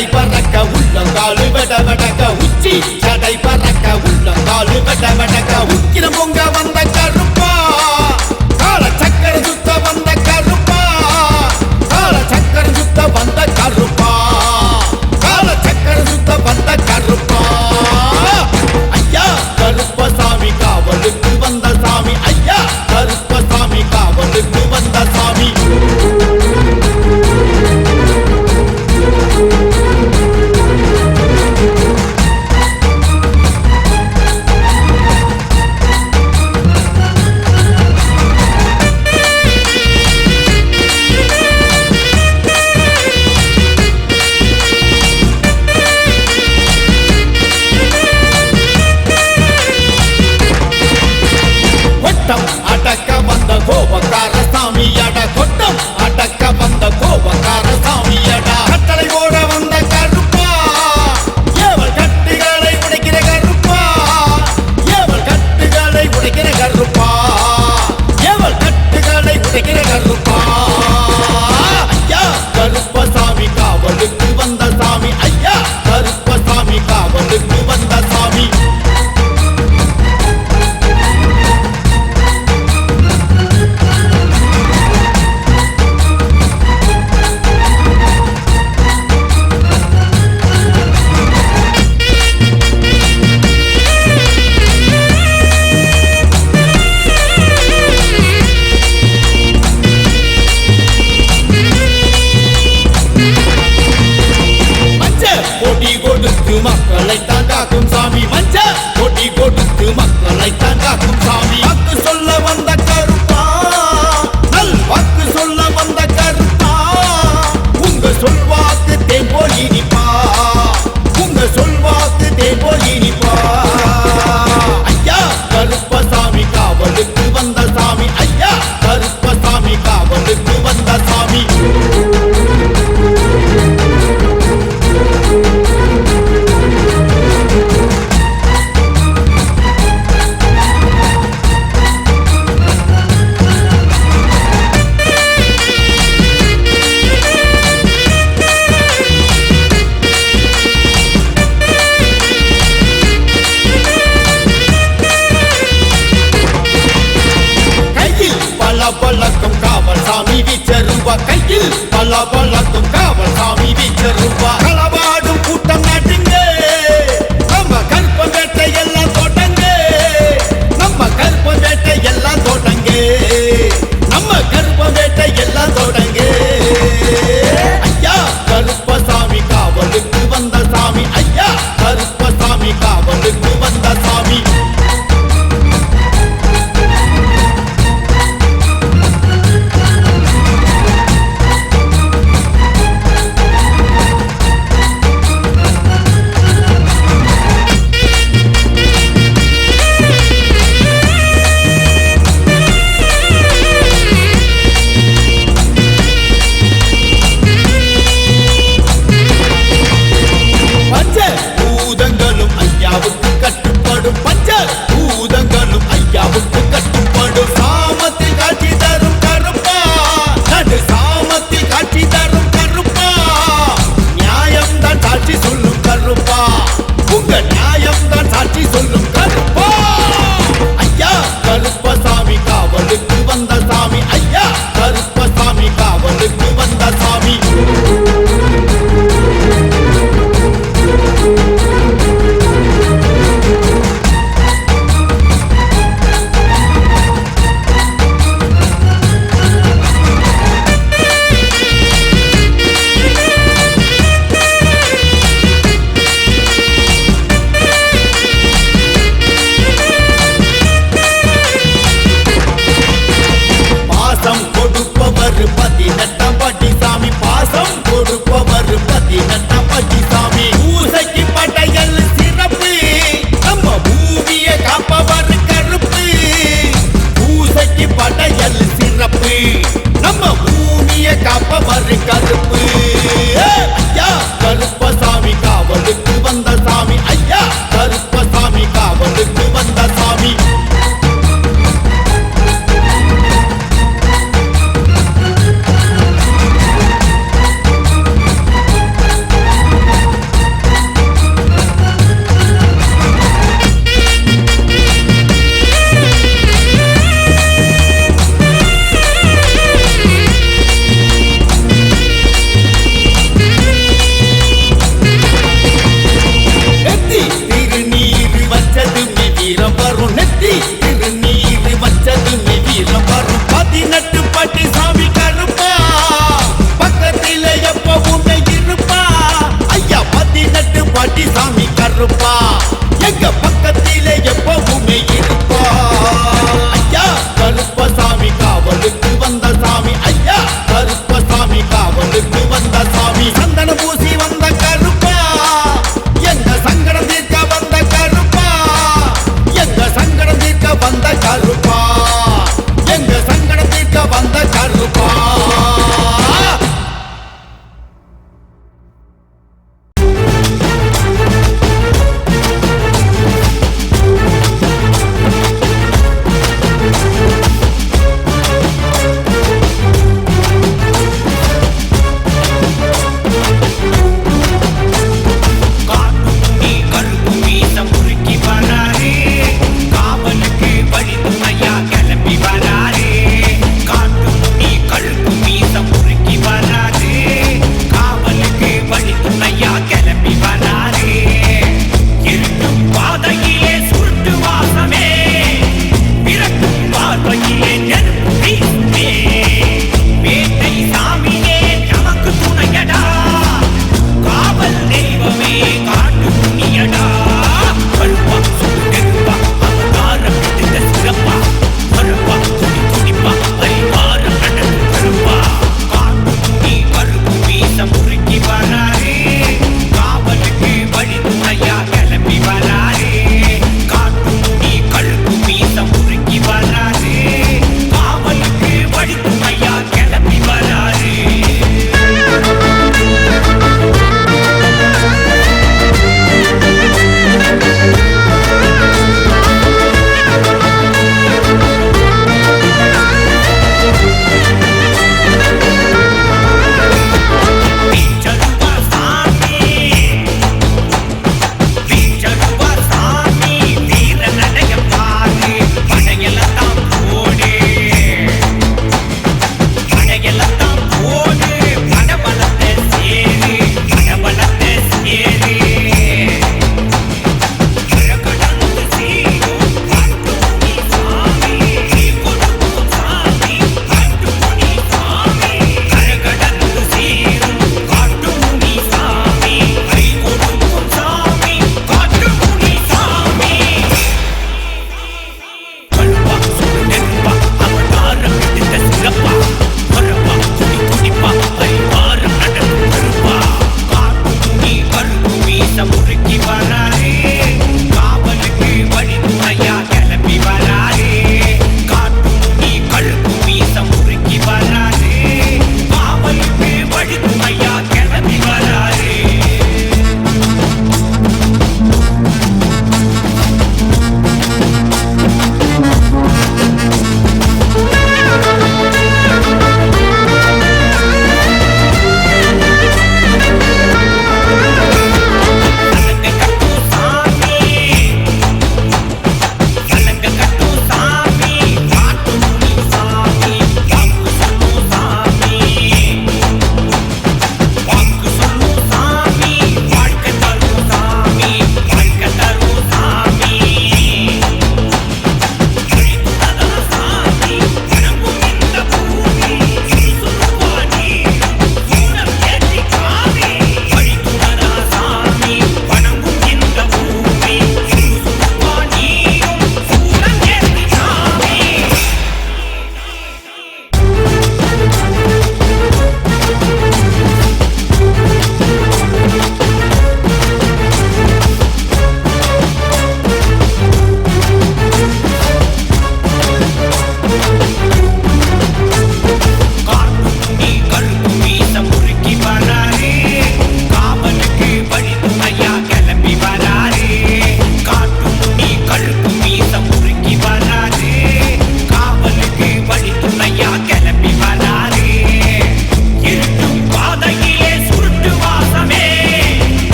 சடை பறக்க உள்ளங்காலு வெட வெடக்க உச்சி சடை பறக்க உள்ளங்காலு வெட வெடக்க உக்கிர பொங்க வந்த கருப்பா கால சக்கர சுத்த வந்த கருப்பா கால சக்கர சுத்த வந்த கருப்பா கால சக்கர சுத்த வந்த கருப்பா ஐயா கருப்பசாமி காவலுக்கு வந்த சாமி ஐயா கருப்பசாமி காவலுக்கு வந்த சாமி அடக்க வந்த கோபக்கார சாமியட கொட்டம் அடக்க வந்த கோபக்கார சாமியட கட்டளை ஓட வந்த கருப்பா ஏவல் கட்டுகளை உடைக்கிற கருப்பா ஏவல் கட்டுகளை உடைக்கிற கருப்பா ஏவல் கட்டுகளை உடைக்கிற கருப்பா ஐயா கருப்பசாமி காவலுக்கு வந்த சாமி ஐயா கருப்பசாமி காவலுக்கு வந்த சாமி மக்களை தாண்டாக்கும் சாமி மஞ்ச கொடி கொடுத்து மக்களை தாண்டாக்கும் சாமி வாக்கு சொல்ல வந்த கருப்பா நல் வாக்கு சொல்ல வந்த கருப்பா உங்க சொல்வாக்கு தேம்போல் இனிப்பா உங்க சொல்வாக்கு தேம்போல் இனிப்பா ஐயா கருப்பசாமி காவலுக்கு வந்த சாமி ஐயா கருப்பசாமி காவலுக்கு வந்த சாமி பலக்கும் காவல் சாமி வீச்சருவா கையில் பலக்கும் காவல் சாமி வீச்சருவா களவாடும் கூட்டம் நாட்டுங்க நம்ம கருப்பம் வேட்டை எல்லாம் தோட்டங்க நம்ம கருப்பம் வேட்டை எல்லாம் தோட்டங்க நம்ம கருப்பம் வேட்டை எல்லாம் தோட்டங்க ஐயா கருப்பசாமி காவலுக்கு வந்த சாமி ஐயா கருப்பசாமி காவலுக்கு வந்த சாமி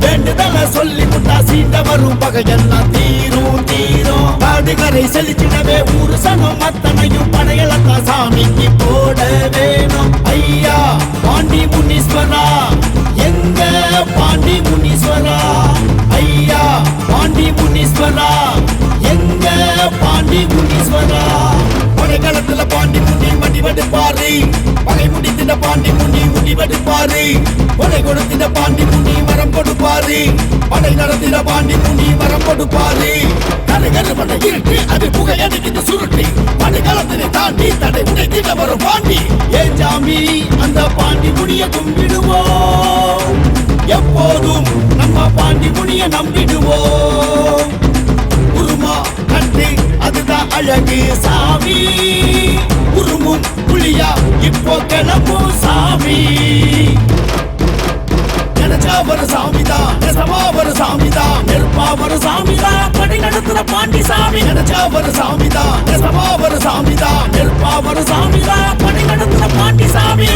வேண்டுதல சொல்லி முட்டா சீண்ட வரும் பகையெல்லாம் தீரும் தீரும் காடுகரை செழிச்சிடவே ஊரு சனம் அத்தனையும் படையலத்தா சாமிக்கு போட வேணும் ஐயா பாண்டி முனீஸ்வரா எங்க பாண்டி முனீஸ்வரா ஐயா பாண்டி முனீஸ்வரா எங்க பாண்டி முனீஸ்வரா படைகளத்துல பாண்டி முனி வடிவெடுப்பாரு பகை முடித்தின பாண்டி முனி முடிவெடுப்பாரு கொடை கொடுத்தின பாண்டி முனி வரம் கொடுப்பாரு படை நடத்தின பாண்டி முனி வரம் கொடுப்பாரு கருகருவனை இருட்டு அது புகையடிக்கிட்டு சுருட்டி படைகளத்தினை தாண்டி தடை உடைத்திட வரும் பாண்டி ஏன் சாமி அந்த பாண்டி முனிய கும்பிடுவோம் எப்போதும் நம்ம பாண்டி முனிய நம்பிடுவோம் உருமா கண்டு அதுதான் அழகு சாமி உருமும் புலியா இப்போ கிளம்பும் சாமி நினைச்சா ஒரு சாமிதான் நெசமா ஒரு சாமிதான் நெருப்பா ஒரு சாமிதான் படை நடத்துற பாண்டி சாமி நினைச்சா ஒரு சாமிதான் நெசமா ஒரு சாமிதான் நெருப்பா ஒரு சாமிதான் படை நடத்துற பாண்டி சாமி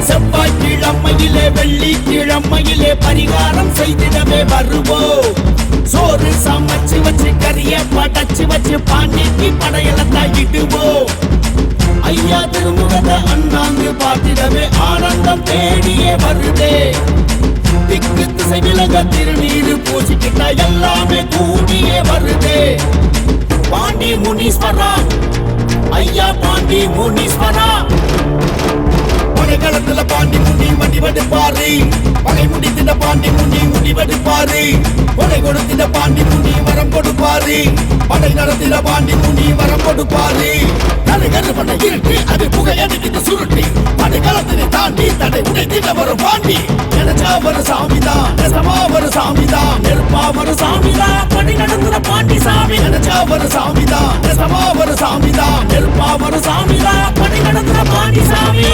செவ்வாய் கிழமையிலே வெள்ளி கிழமையிலே பரிகாரம் செய்திடவே வருவோம் சோறு சமைச்சு வச்சு கறிய படைச்சு வச்சு பாண்டிக்கு படையலத்தான் இடுவோம் ஐயா திருமுகத்தை அண்ணாந்து பார்த்திடவே ஆனந்தம் தேடியே வருதே திக்கு திசை விலக திருநீரு பூசிக்கிட்ட எல்லாமே கூடியே வருதே பாண்டி முனீஸ்வரா ஐயா பாண்டி முனீஸ்வரா படைகளத்துல பாண்டி முனி வடிவெடுப்பாரு பகை முடித்தின பாண்டி முனி முடிவெடுப்பாரு கொடை கொடுத்தின பாண்டி முனி வரம் கொடுப்பாரு படை நடத்தின பாண்டி முனி வரம் கொடுப்பாரு கருகருவனை இருட்டு அது புகையடிக்கிட்டு சுருட்டி படைகளத்தினை தாண்டி தடை உடைத்தின வரும் பாண்டி நினைச்சா ஒரு சாமிதான் நெசமா ஒரு சாமிதான் நெருப்பா ஒரு சாமிதான் படை நடத்துற பாண்டி சாமி நினைச்சா ஒரு சாமிதான் நெசமா ஒரு சாமிதான் நெருப்பா ஒரு சாமிதான் படை நடத்துற பாண்டி சாமி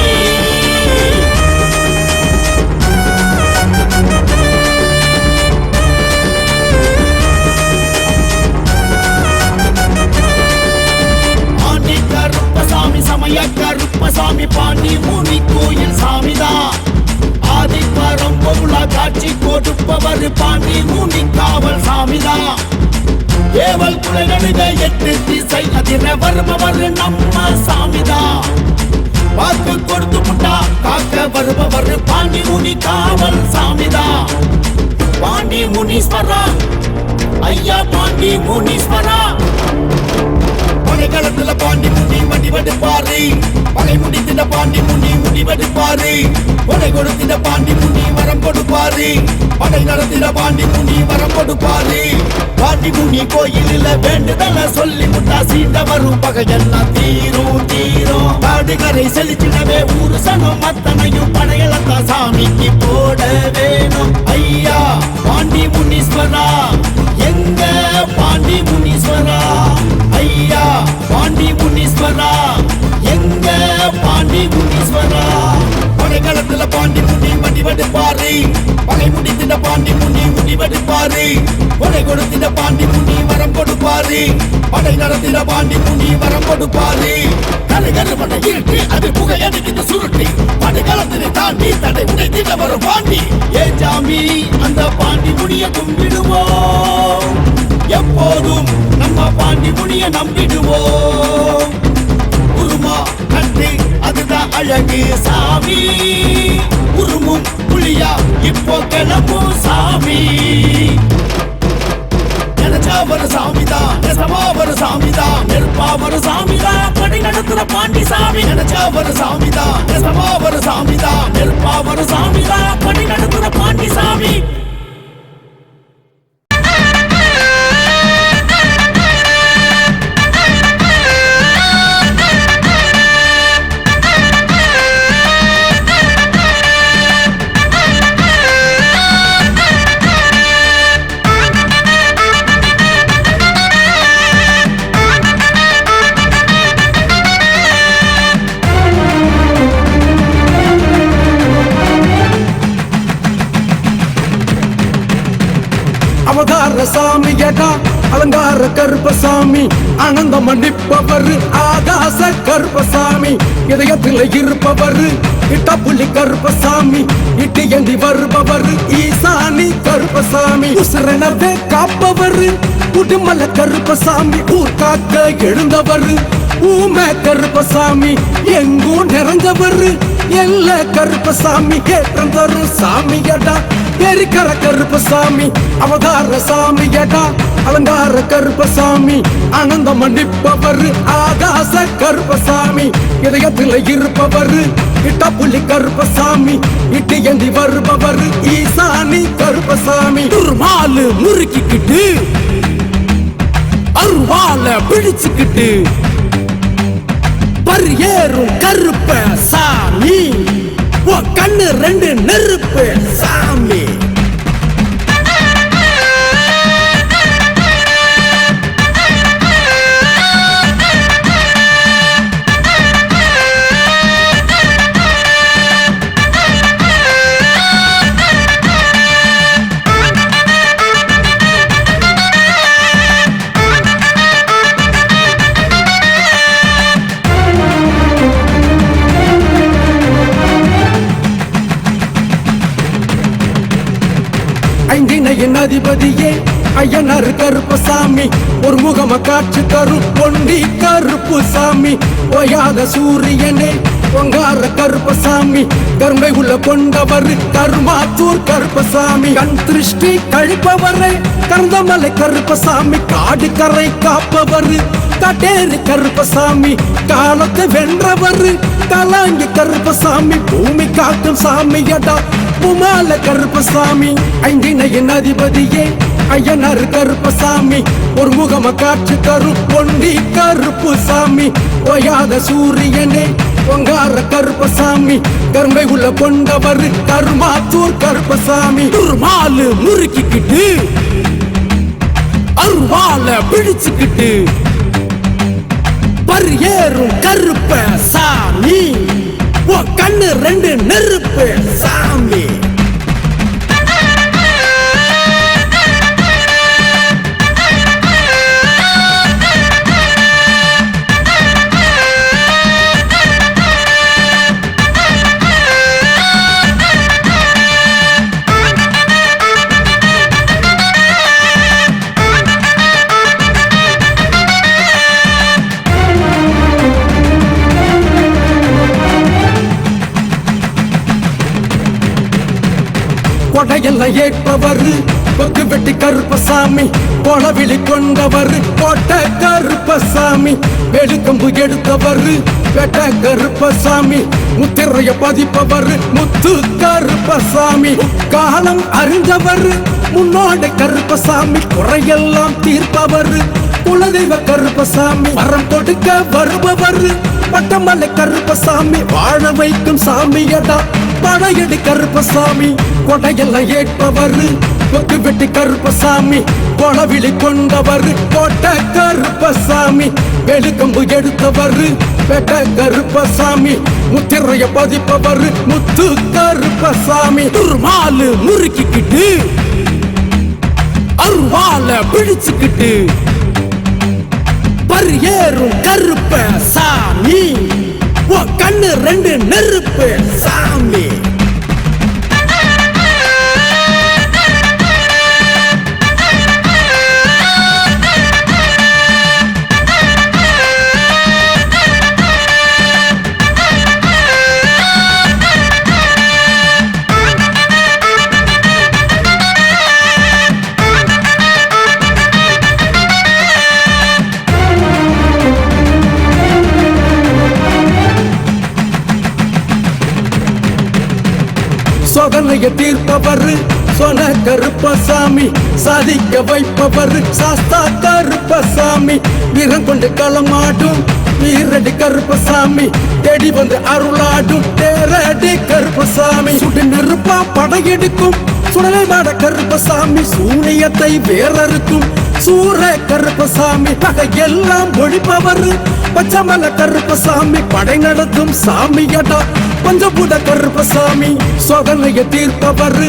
ஆண்டி கருப்பசாமி சமய கருப்பசாமி பாண்டி முனி கோயில் சாமிதான் ஆதி பரம்பொருளா காட்சி கொடுப்பவர் பாண்டி முனி காவல் சாமிதான் ஏவல் குலைநடுக எட்டு திசை அதிர வருபவர் நம்ம சாமிதான் வாக்கு கொடுத்து முட்டா காக்க வருபவர் பாண்டி முனி காவல் சாமிதான் பாண்டி முனீஸ்வரா ஐயா பாண்டி முனீஸ்வரா படைகளத்துல பாண்டி முனி வடிவெடுப்பாரு பகை முடித்தின பாண்டி முனி முடிவெடுப்பாரு கொடை கொடுத்தின பாண்டி முனி வரம் கொடுப்பாரு படை நடத்தின பாண்டி முனி வரம் கொடுப்பாரு பாண்டி முனி கோயிலில் வேண்டுதல சொல்லி முட்டா சீண்ட வரும் பகையெல்லாம் தீரும் தீரும் காடுகரை செழிச்சிடவே ஊரு சனம் அத்தனையும் படையலத்தா சாமிக்கு போட வேணும் ஐயா பாண்டி முனீஸ்வரா எங்க பாண்டி முனீஸ்வரா ஐயா பாண்டி முனீஸ்வரா எங்க பாண்டி முனீஸ்வரா படைகளத்துல பாண்டி முனி வடிவெடுப்பாரு பகை முடித்தின பாண்டி முனி முடிவெடுப்பாரு கொடை கொடுத்தின பாண்டி முனி வரம் கொடுப்பாரு படை நடத்தின பாண்டி முனி வரம் கொடுப்பாரு கருகருவனை இருட்டு அது புகையடிக்கிட்டு சுருட்டி படைகளத்தினை தாண்டி தடை உடைத்திட வரும் பாண்டி ஏன் சாமி அந்த பாண்டி முனிய கும்பிடுவோம் எப்போதும் நம்ம பாண்டி முனிய நம்பிடுவோம் உருமா கண்டு அதுதான் அழகு சாமி உருமும் புலியா இப்போ கிளம்பும் சாமி நினைச்சா ஒரு சாமிதான் நெசமா ஒரு சாமிதான் நெருப்பா ஒரு சாமிதான் படை நடத்துற பாண்டி சாமி நினைச்சா ஒரு சாமிதான் நெசமா ஒரு சாமிதான் நெருப்பா ஒரு சாமிதான் படை நடத்துற பாண்டி சாமி அவதார சாமியடா அலங்கார கருப்பசாமி ஆனந்த மன்னிப்பவர் ஆகாச கருப்பசாமி இதயத்தில் இருப்பவர் இட்டப்புள்ளி கருப்பசாமி இட்டு ஏந்தி வருபவர் ஈசானி கருப்பசாமி உசுரனவே காப்பவர் உடுமல கருப்பசாமி ஊர் காக்க எழுந்தவர் ஊமை கருப்பசாமி எங்கும் நிறைஞ்சவர் எல்ல கருப்பசாமி ஏற்றம் தரும் சாமியடா பெருக்கர கருப்பசாமி அவதார சாமியடா அலங்கார கருப்பசாமி ஆனந்த மன்னிப்பவர் ஆகாச கருப்பசாமி இதயத்தில் இருப்பவர் இட்டப்புள்ளி கருப்பசாமி இட்டு ஏந்தி வருபவர் ஈசானி கருப்பசாமி துர்மாலு முறுக்கிக்கிட்டு அருவால பிடிச்சுக்கிட்டு பரியேறும் கருப்ப சாமி உன் கண்ணு ரெண்டு நெருப்பு சாமி ஐந்தினையின் அதிபதியே ஐயனார் கருப்பசாமி ஒரு முகம காட்சி தரும் பொண்டி கருப்பு சாமி ஓயாத சூரியனே பொங்கார கருப்பசாமி கரும்பை உள்ள கொண்டவர் கருமாத்தூர் கருப்பசாமி கண் திருஷ்டி கழிப்பவரை கருந்தமலை கருப்பசாமி காடு கரை காப்பவர் காட்டேரி கருப்பசாமி காலத்தை வென்றவர் கலாங்கி கருப்பசாமி பூமி காக்கும் சாமியடா உமால கருப்பசாமி ஐந்தினையின் அதிபதியே ஐயனார் கருப்பசாமி ஒரு முகம காட்சி தரும் பொண்டி கருப்பு சாமி ஓயாத சூரியனே பொங்கார கருப்பசாமி கரும்பை உள்ள கொண்டவர் கருமாத்தூர் கருப்பசாமி துர்மாலு முறுக்கிக்கிட்டு அருவால பிடிச்சுக்கிட்டு பரியேறும் கருப்ப சாமி உன் கண்ணு ரெண்டு நெருப்பு சாமி கொடையெல்லாம் ஏற்பவர் கொக்கு வெட்டி கருப்பசாமி கொளவிழி கொண்டவர் கோட்டை கருப்பசாமி வெளுக்கம்பு எடுத்தவர் வெட்ட கருப்பசாமி முத்திரைய பதிப்பவர் முத்து கருப்பசாமி காலம் அறிஞ்சவர் முன்னோட கருப்பசாமி குறையெல்லாம் தீர்ப்பவர் குலதெய்வ கருப்பசாமி வரம் கொடுக்க வருபவர் பட்டமலை கருப்பசாமி வாழ வைக்கும் சாமியடா படையடி கருப்பசாமி கொடையெல்லாம் ஏற்பவர் கொக்கு வெட்டி கருப்பசாமி கொளவிழி கொண்டவர் கோட்டை கருப்பசாமி வெளுக்கம்பு எடுத்தவர் வெட்ட கருப்பசாமி முத்திரைய பதிப்பவர் முத்து கருப்பசாமி துர்மாலு முறுக்கிக்கிட்டு அருவால பிடிச்சுக்கிட்டு பரியேறும் கருப்ப சாமி உன் கண்ணு ரெண்டு நெருப்பு சாமி சோதனையை தீர்ப்பவர் சொன கருப்பசாமி சாதிக்க வைப்பவர் சாஸ்தா கருப்பசாமி வீரம் கொண்டு களமாடும் வீரடி கருப்பசாமி தேடி வந்து அருளாடும் தேரடி கருப்பசாமி சுடு நெருப்பா படையெடுக்கும் சுடலை மாட கருப்பசாமி சூனியத்தை வேறறுக்கும் சூர கருப்பசாமி பகையெல்லாம் ஒழிப்பவர் பச்சமல கருப்பசாமி படை நடத்தும் சாமியடா பஞ்சபூத கருப்பசாமி சோதனையை தீர்ப்பவர்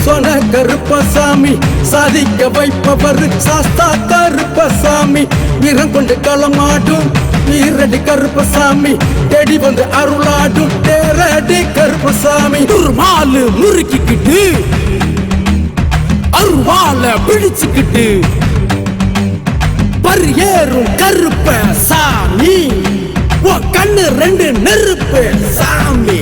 சொன கருப்பசாமி சாதிக்க வைப்பவர் சாஸ்தா கருப்பசாமி வீரம் கொண்டு களமாடும் வீரடி கருப்பசாமி தேடி வந்து அருளாடும் தேரடி கருப்பசாமி மாலு முறுக்கிக்கிட்டு அருவால பிடிச்சுக்கிட்டு பரியேறும் கருப்ப சாமி கண்ணு ரெண்டு நெருப்பு சாமி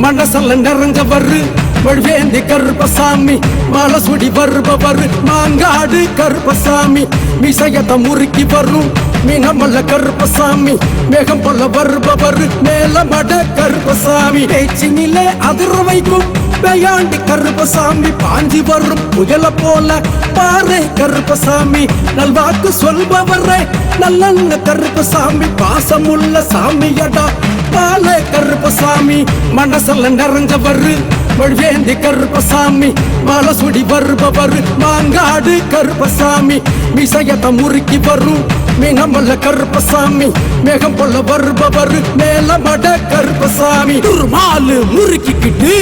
மனசல்ல நிறைஞ்சவரு வழுவேந்தி கருப்பசாமி மாலை சுடி வருபவர் மாங்காடு கருப்பசாமி மிசையத்தை முறுக்கி வரும் மீனமல்ல கருப்பசாமி மேகம் போல வருபவர் மேலமட கருப்பசாமி பேச்சினிலே அதிர வைக்கும் பேயாண்டி கருப்பசாமி பாஞ்சி வரும் புயல போல பாறை கருப்பசாமி நல்வாக்கு சொல்பவரே நல்ல கருப்பசாமி பாசமுள்ள சாமியடா பாலை கருப்பசாமி மனசல்ல நிறைஞ்சவரு வழுவேந்தி கருப்பசாமி மாலை சுடி வருபவர் மாங்காடு கருப்பசாமி மிசையத்தை முறுக்கி வரும் மீனமல்ல கருப்பசாமி மேகம் போல வருபவர் மேலமட கருப்பசாமி மாலு முறுக்கிக்கிட்டு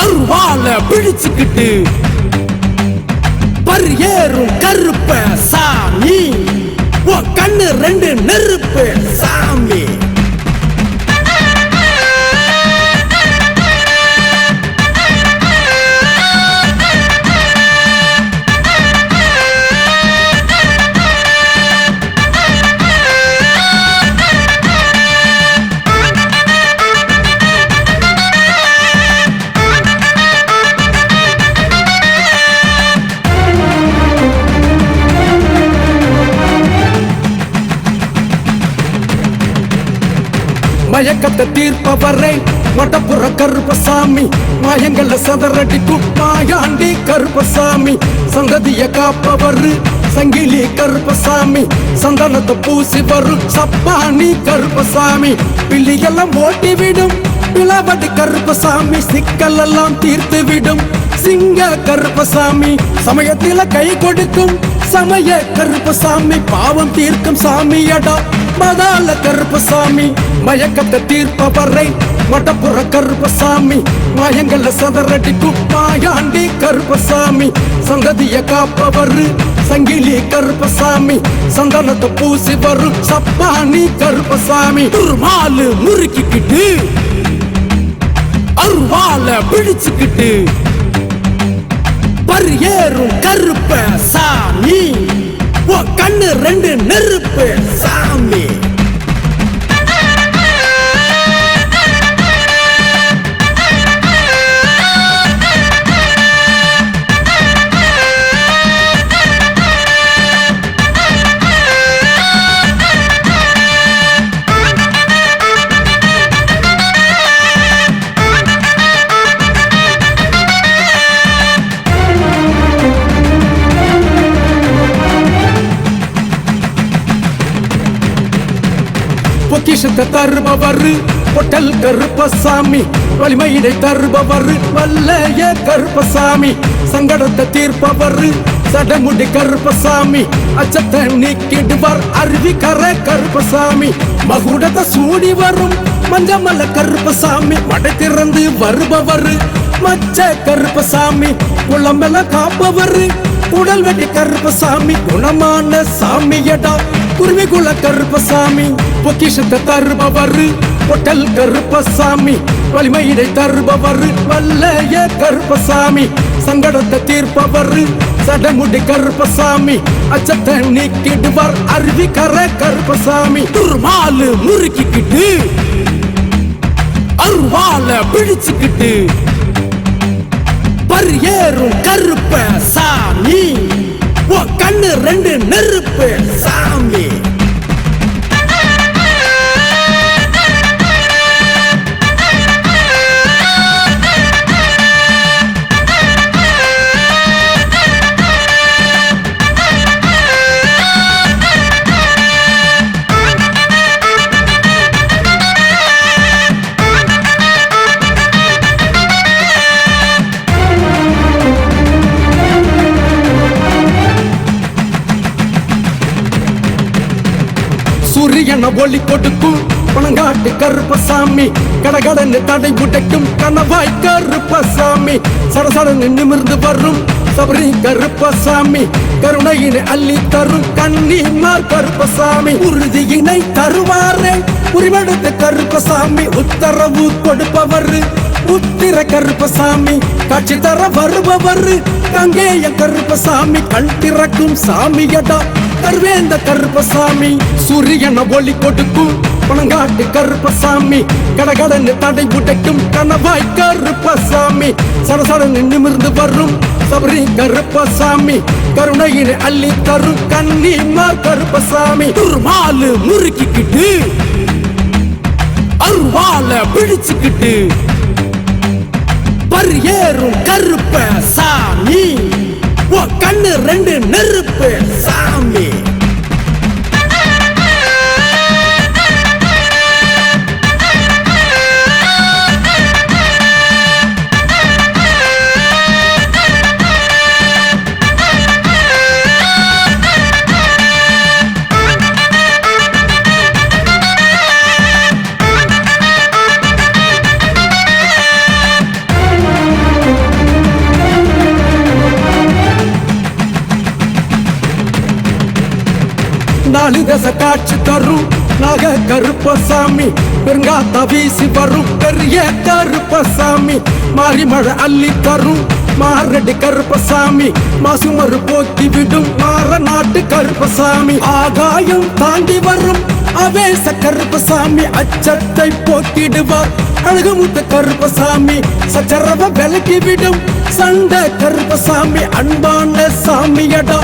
அருவால பிடிச்சுக்கிட்டு பரியேறும் கருப்ப சாமி கண்ணு ரெண்டு நெருப்பு சாமி மயக்கத்தை தீர்ப்பவரை வடப்புற கருப்பசாமி மாயங்கள சதறடிக்கும் மாயாண்டி கருப்பசாமி சங்கதிய காப்பவர் சங்கிலி கருப்பசாமி சந்தனத்தை பூசி வரும் சப்பானி கருப்பசாமி பிள்ளையெல்லாம் ஓட்டிவிடும் பிளவடி கருப்பசாமி சிக்கல் எல்லாம் தீர்த்து விடும் சிங்க கருப்பசாமி சமயத்தில கை கொடுக்கும் சமய கருப்பசாமி பாவம் தீர்க்கும் சாமியடா மதால கருப்பசாமி மயக்கத்தை தீர்ப்பவரை வடப்புற கருப்பசாமி மாயங்கள சதறடிக்கும் மாயாண்டி கருப்பசாமி சங்கதிய காப்பவர் சங்கிலி கருப்பசாமி சந்தனத்தை பூசி வரும் சப்பானி கருப்பசாமி மாலு முறுக்கிக்கிட்டு அருவால பிடிச்சுக்கிட்டு பரியேறும் கருப்ப சாமி கண்ணு ரெண்டு நெருப்பு சாமி பொக்கிஷத்தை தருபவர் பொட்டல் கருப்பசாமி வலிமையினை தருபவர் வல்லைய கருப்பசாமி சங்கடத்தை தீர்ப்பவர் சடமுடி கருப்பசாமி அச்சத்தை நீக்கிடுவார் அருவிக்கர கருப்பசாமி மகுடத்தை சூடி வரும் மஞ்சமல்ல கருப்பசாமி மடை திறந்து வருபவர் மச்ச கருப்பசாமி குளமெல்ல காப்பவர் உடல் வெட்டி கருப்பசாமி குணமான சாமியடா குருவிகுல கருப்பசாமி பொக்கிஷத்தை தருபவர் பொட்டல் கருப்பசாமி வலிமையினை தருபவர் வல்லைய கருப்பசாமி சங்கடத்தை தீர்ப்பவர் சடமுடி கருப்பசாமி அச்சத்தை நீக்கிடுவார் அருவிக்கர கருப்பசாமி மாலு முறுக்கிக்கிட்டு அருவால பிடிச்சுக்கிட்டு பரியேறும் கருப்ப சாமி கண்ணு ரெண்டு நெருப்பு சாமி சூரியன ஒளி கொடுக்கும் பணங்காட்டு கருப்பசாமி கடகடன்னு தடை உடைக்கும் கணவாய் கருப்பசாமி சடசடன்னு நிமிர்ந்து வரும் சபரி கருப்பசாமி கருணையினை அள்ளி தரும் கண்ணீர் கருப்பசாமி உறுதியினை தருவாரே உரிமெடுத்த கருப்பசாமி உத்தரவு கொடுப்பவர் உத்திர கருப்பசாமி காட்சி தர வருபவர் கங்கேய கருப்பசாமி கண் திறக்கும் சாமியடா கருவேந்த கருப்பசாமி சூரியன ஒளி கொடுக்கும் பணங்காட்டு கருப்பசாமி கடகடன்னு தடை உடைக்கும் கணவாய் கருப்பசாமி சடசடன்னு நிமிர்ந்து வரும் சபரி கருப்பசாமி கருணையினை அள்ளி தரும் கண்ணீர் கருப்பசாமி துர்மாலு முறுக்கிக்கிட்டு அருவால பிடிச்சுக்கிட்டு பரியேறும் கருப்ப சாமி கண்ணு ரெண்டு நெருப்பு சாமி நாலு தசை காட்சி தரும் நாக கருப்பசாமி பெருங்காத்தா வீசி வரும் பெரிய கருப்பசாமி மாறி மழை அள்ளி தரும் மாரடி கருப்பசாமி மாசுமறு போக்கி விடும் மாற நாட்டு கருப்பசாமி ஆகாயம் தாண்டி வரும் அவேச கருப்பசாமி அச்சத்தை போக்கிடுவார் அழகுமுத்த கருப்பசாமி சச்சரவ விலக்கி விடும் சண்டை கருப்பசாமி அன்பான சாமியடா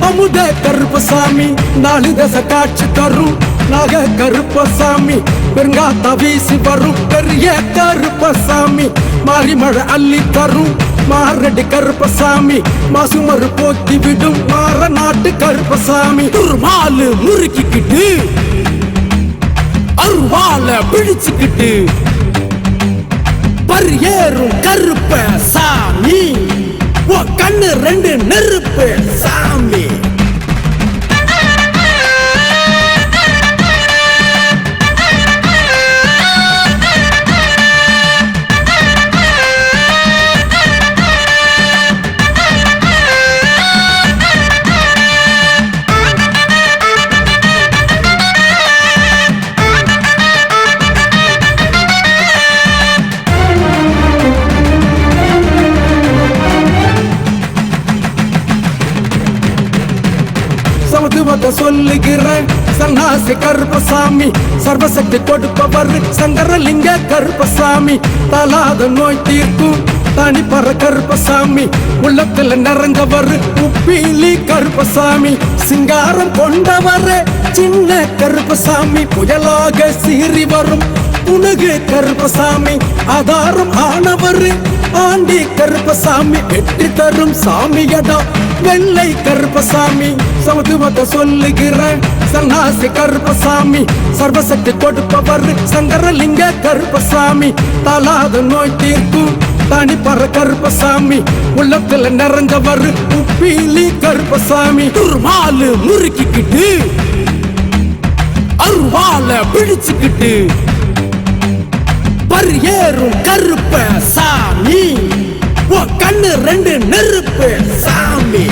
அமுத கருப்பசாமி நாலு தசை காட்சி தரும் நாக கருப்பசாமி பெருங்காத்தா வீசி வரும் பெரிய கருப்பசாமி மாறி மழை அள்ளி தரும் மாரடி கருப்பசாமி மாசுமறு போக்கி விடும் மாற நாட்டு கருப்பசாமி துர்மாலு முறுக்கிக்கிட்டு அருவால பிடிச்சுக்கிட்டு பரியேறும் கருப்ப சாமி கண்ணு ரெண்டு நெருப்பு சாமி சமத்துவத்தை சொல்லுகிறேன் சன்னாசி கருப்பசாமி சர்வசக்தி கொடுப்பவர் சங்கரலிங்க கருப்பசாமி தலாத நோய் தீர்க்கும் தனிப்பற கருப்பசாமி உள்ளத்துல நிறைஞ்சவர் உப்பீலி கருப்பசாமி சிங்காரம் கொண்டவர் சின்ன கருப்பசாமி புயலாக சீறி வரும் உனகு கருப்பசாமி ஆதாரம் ஆனவர் ஆண்டி கருப்பசாமி வெற்றி தரும் சாமியடா வெள்ளை கருப்பசாமி சமத்துவத்தை சொல்லுகிறேன் சன்னாசி கருப்பசாமி சர்வசக்தி கொடுப்பவர் சங்கரலிங்க கருப்பசாமி தலாத நோய் தீர்க்கும் தனிப்பற கருப்பசாமி உள்ளத்துல நிறைஞ்சவர் உப்பீலி கருப்பசாமி துர்மாலு முறுக்கிக்கிட்டு அருவால பிடிச்சுக்கிட்டு பரியேறும் கருப்ப சாமி கண்ணு ரெண்டு நெருப்பு சாமி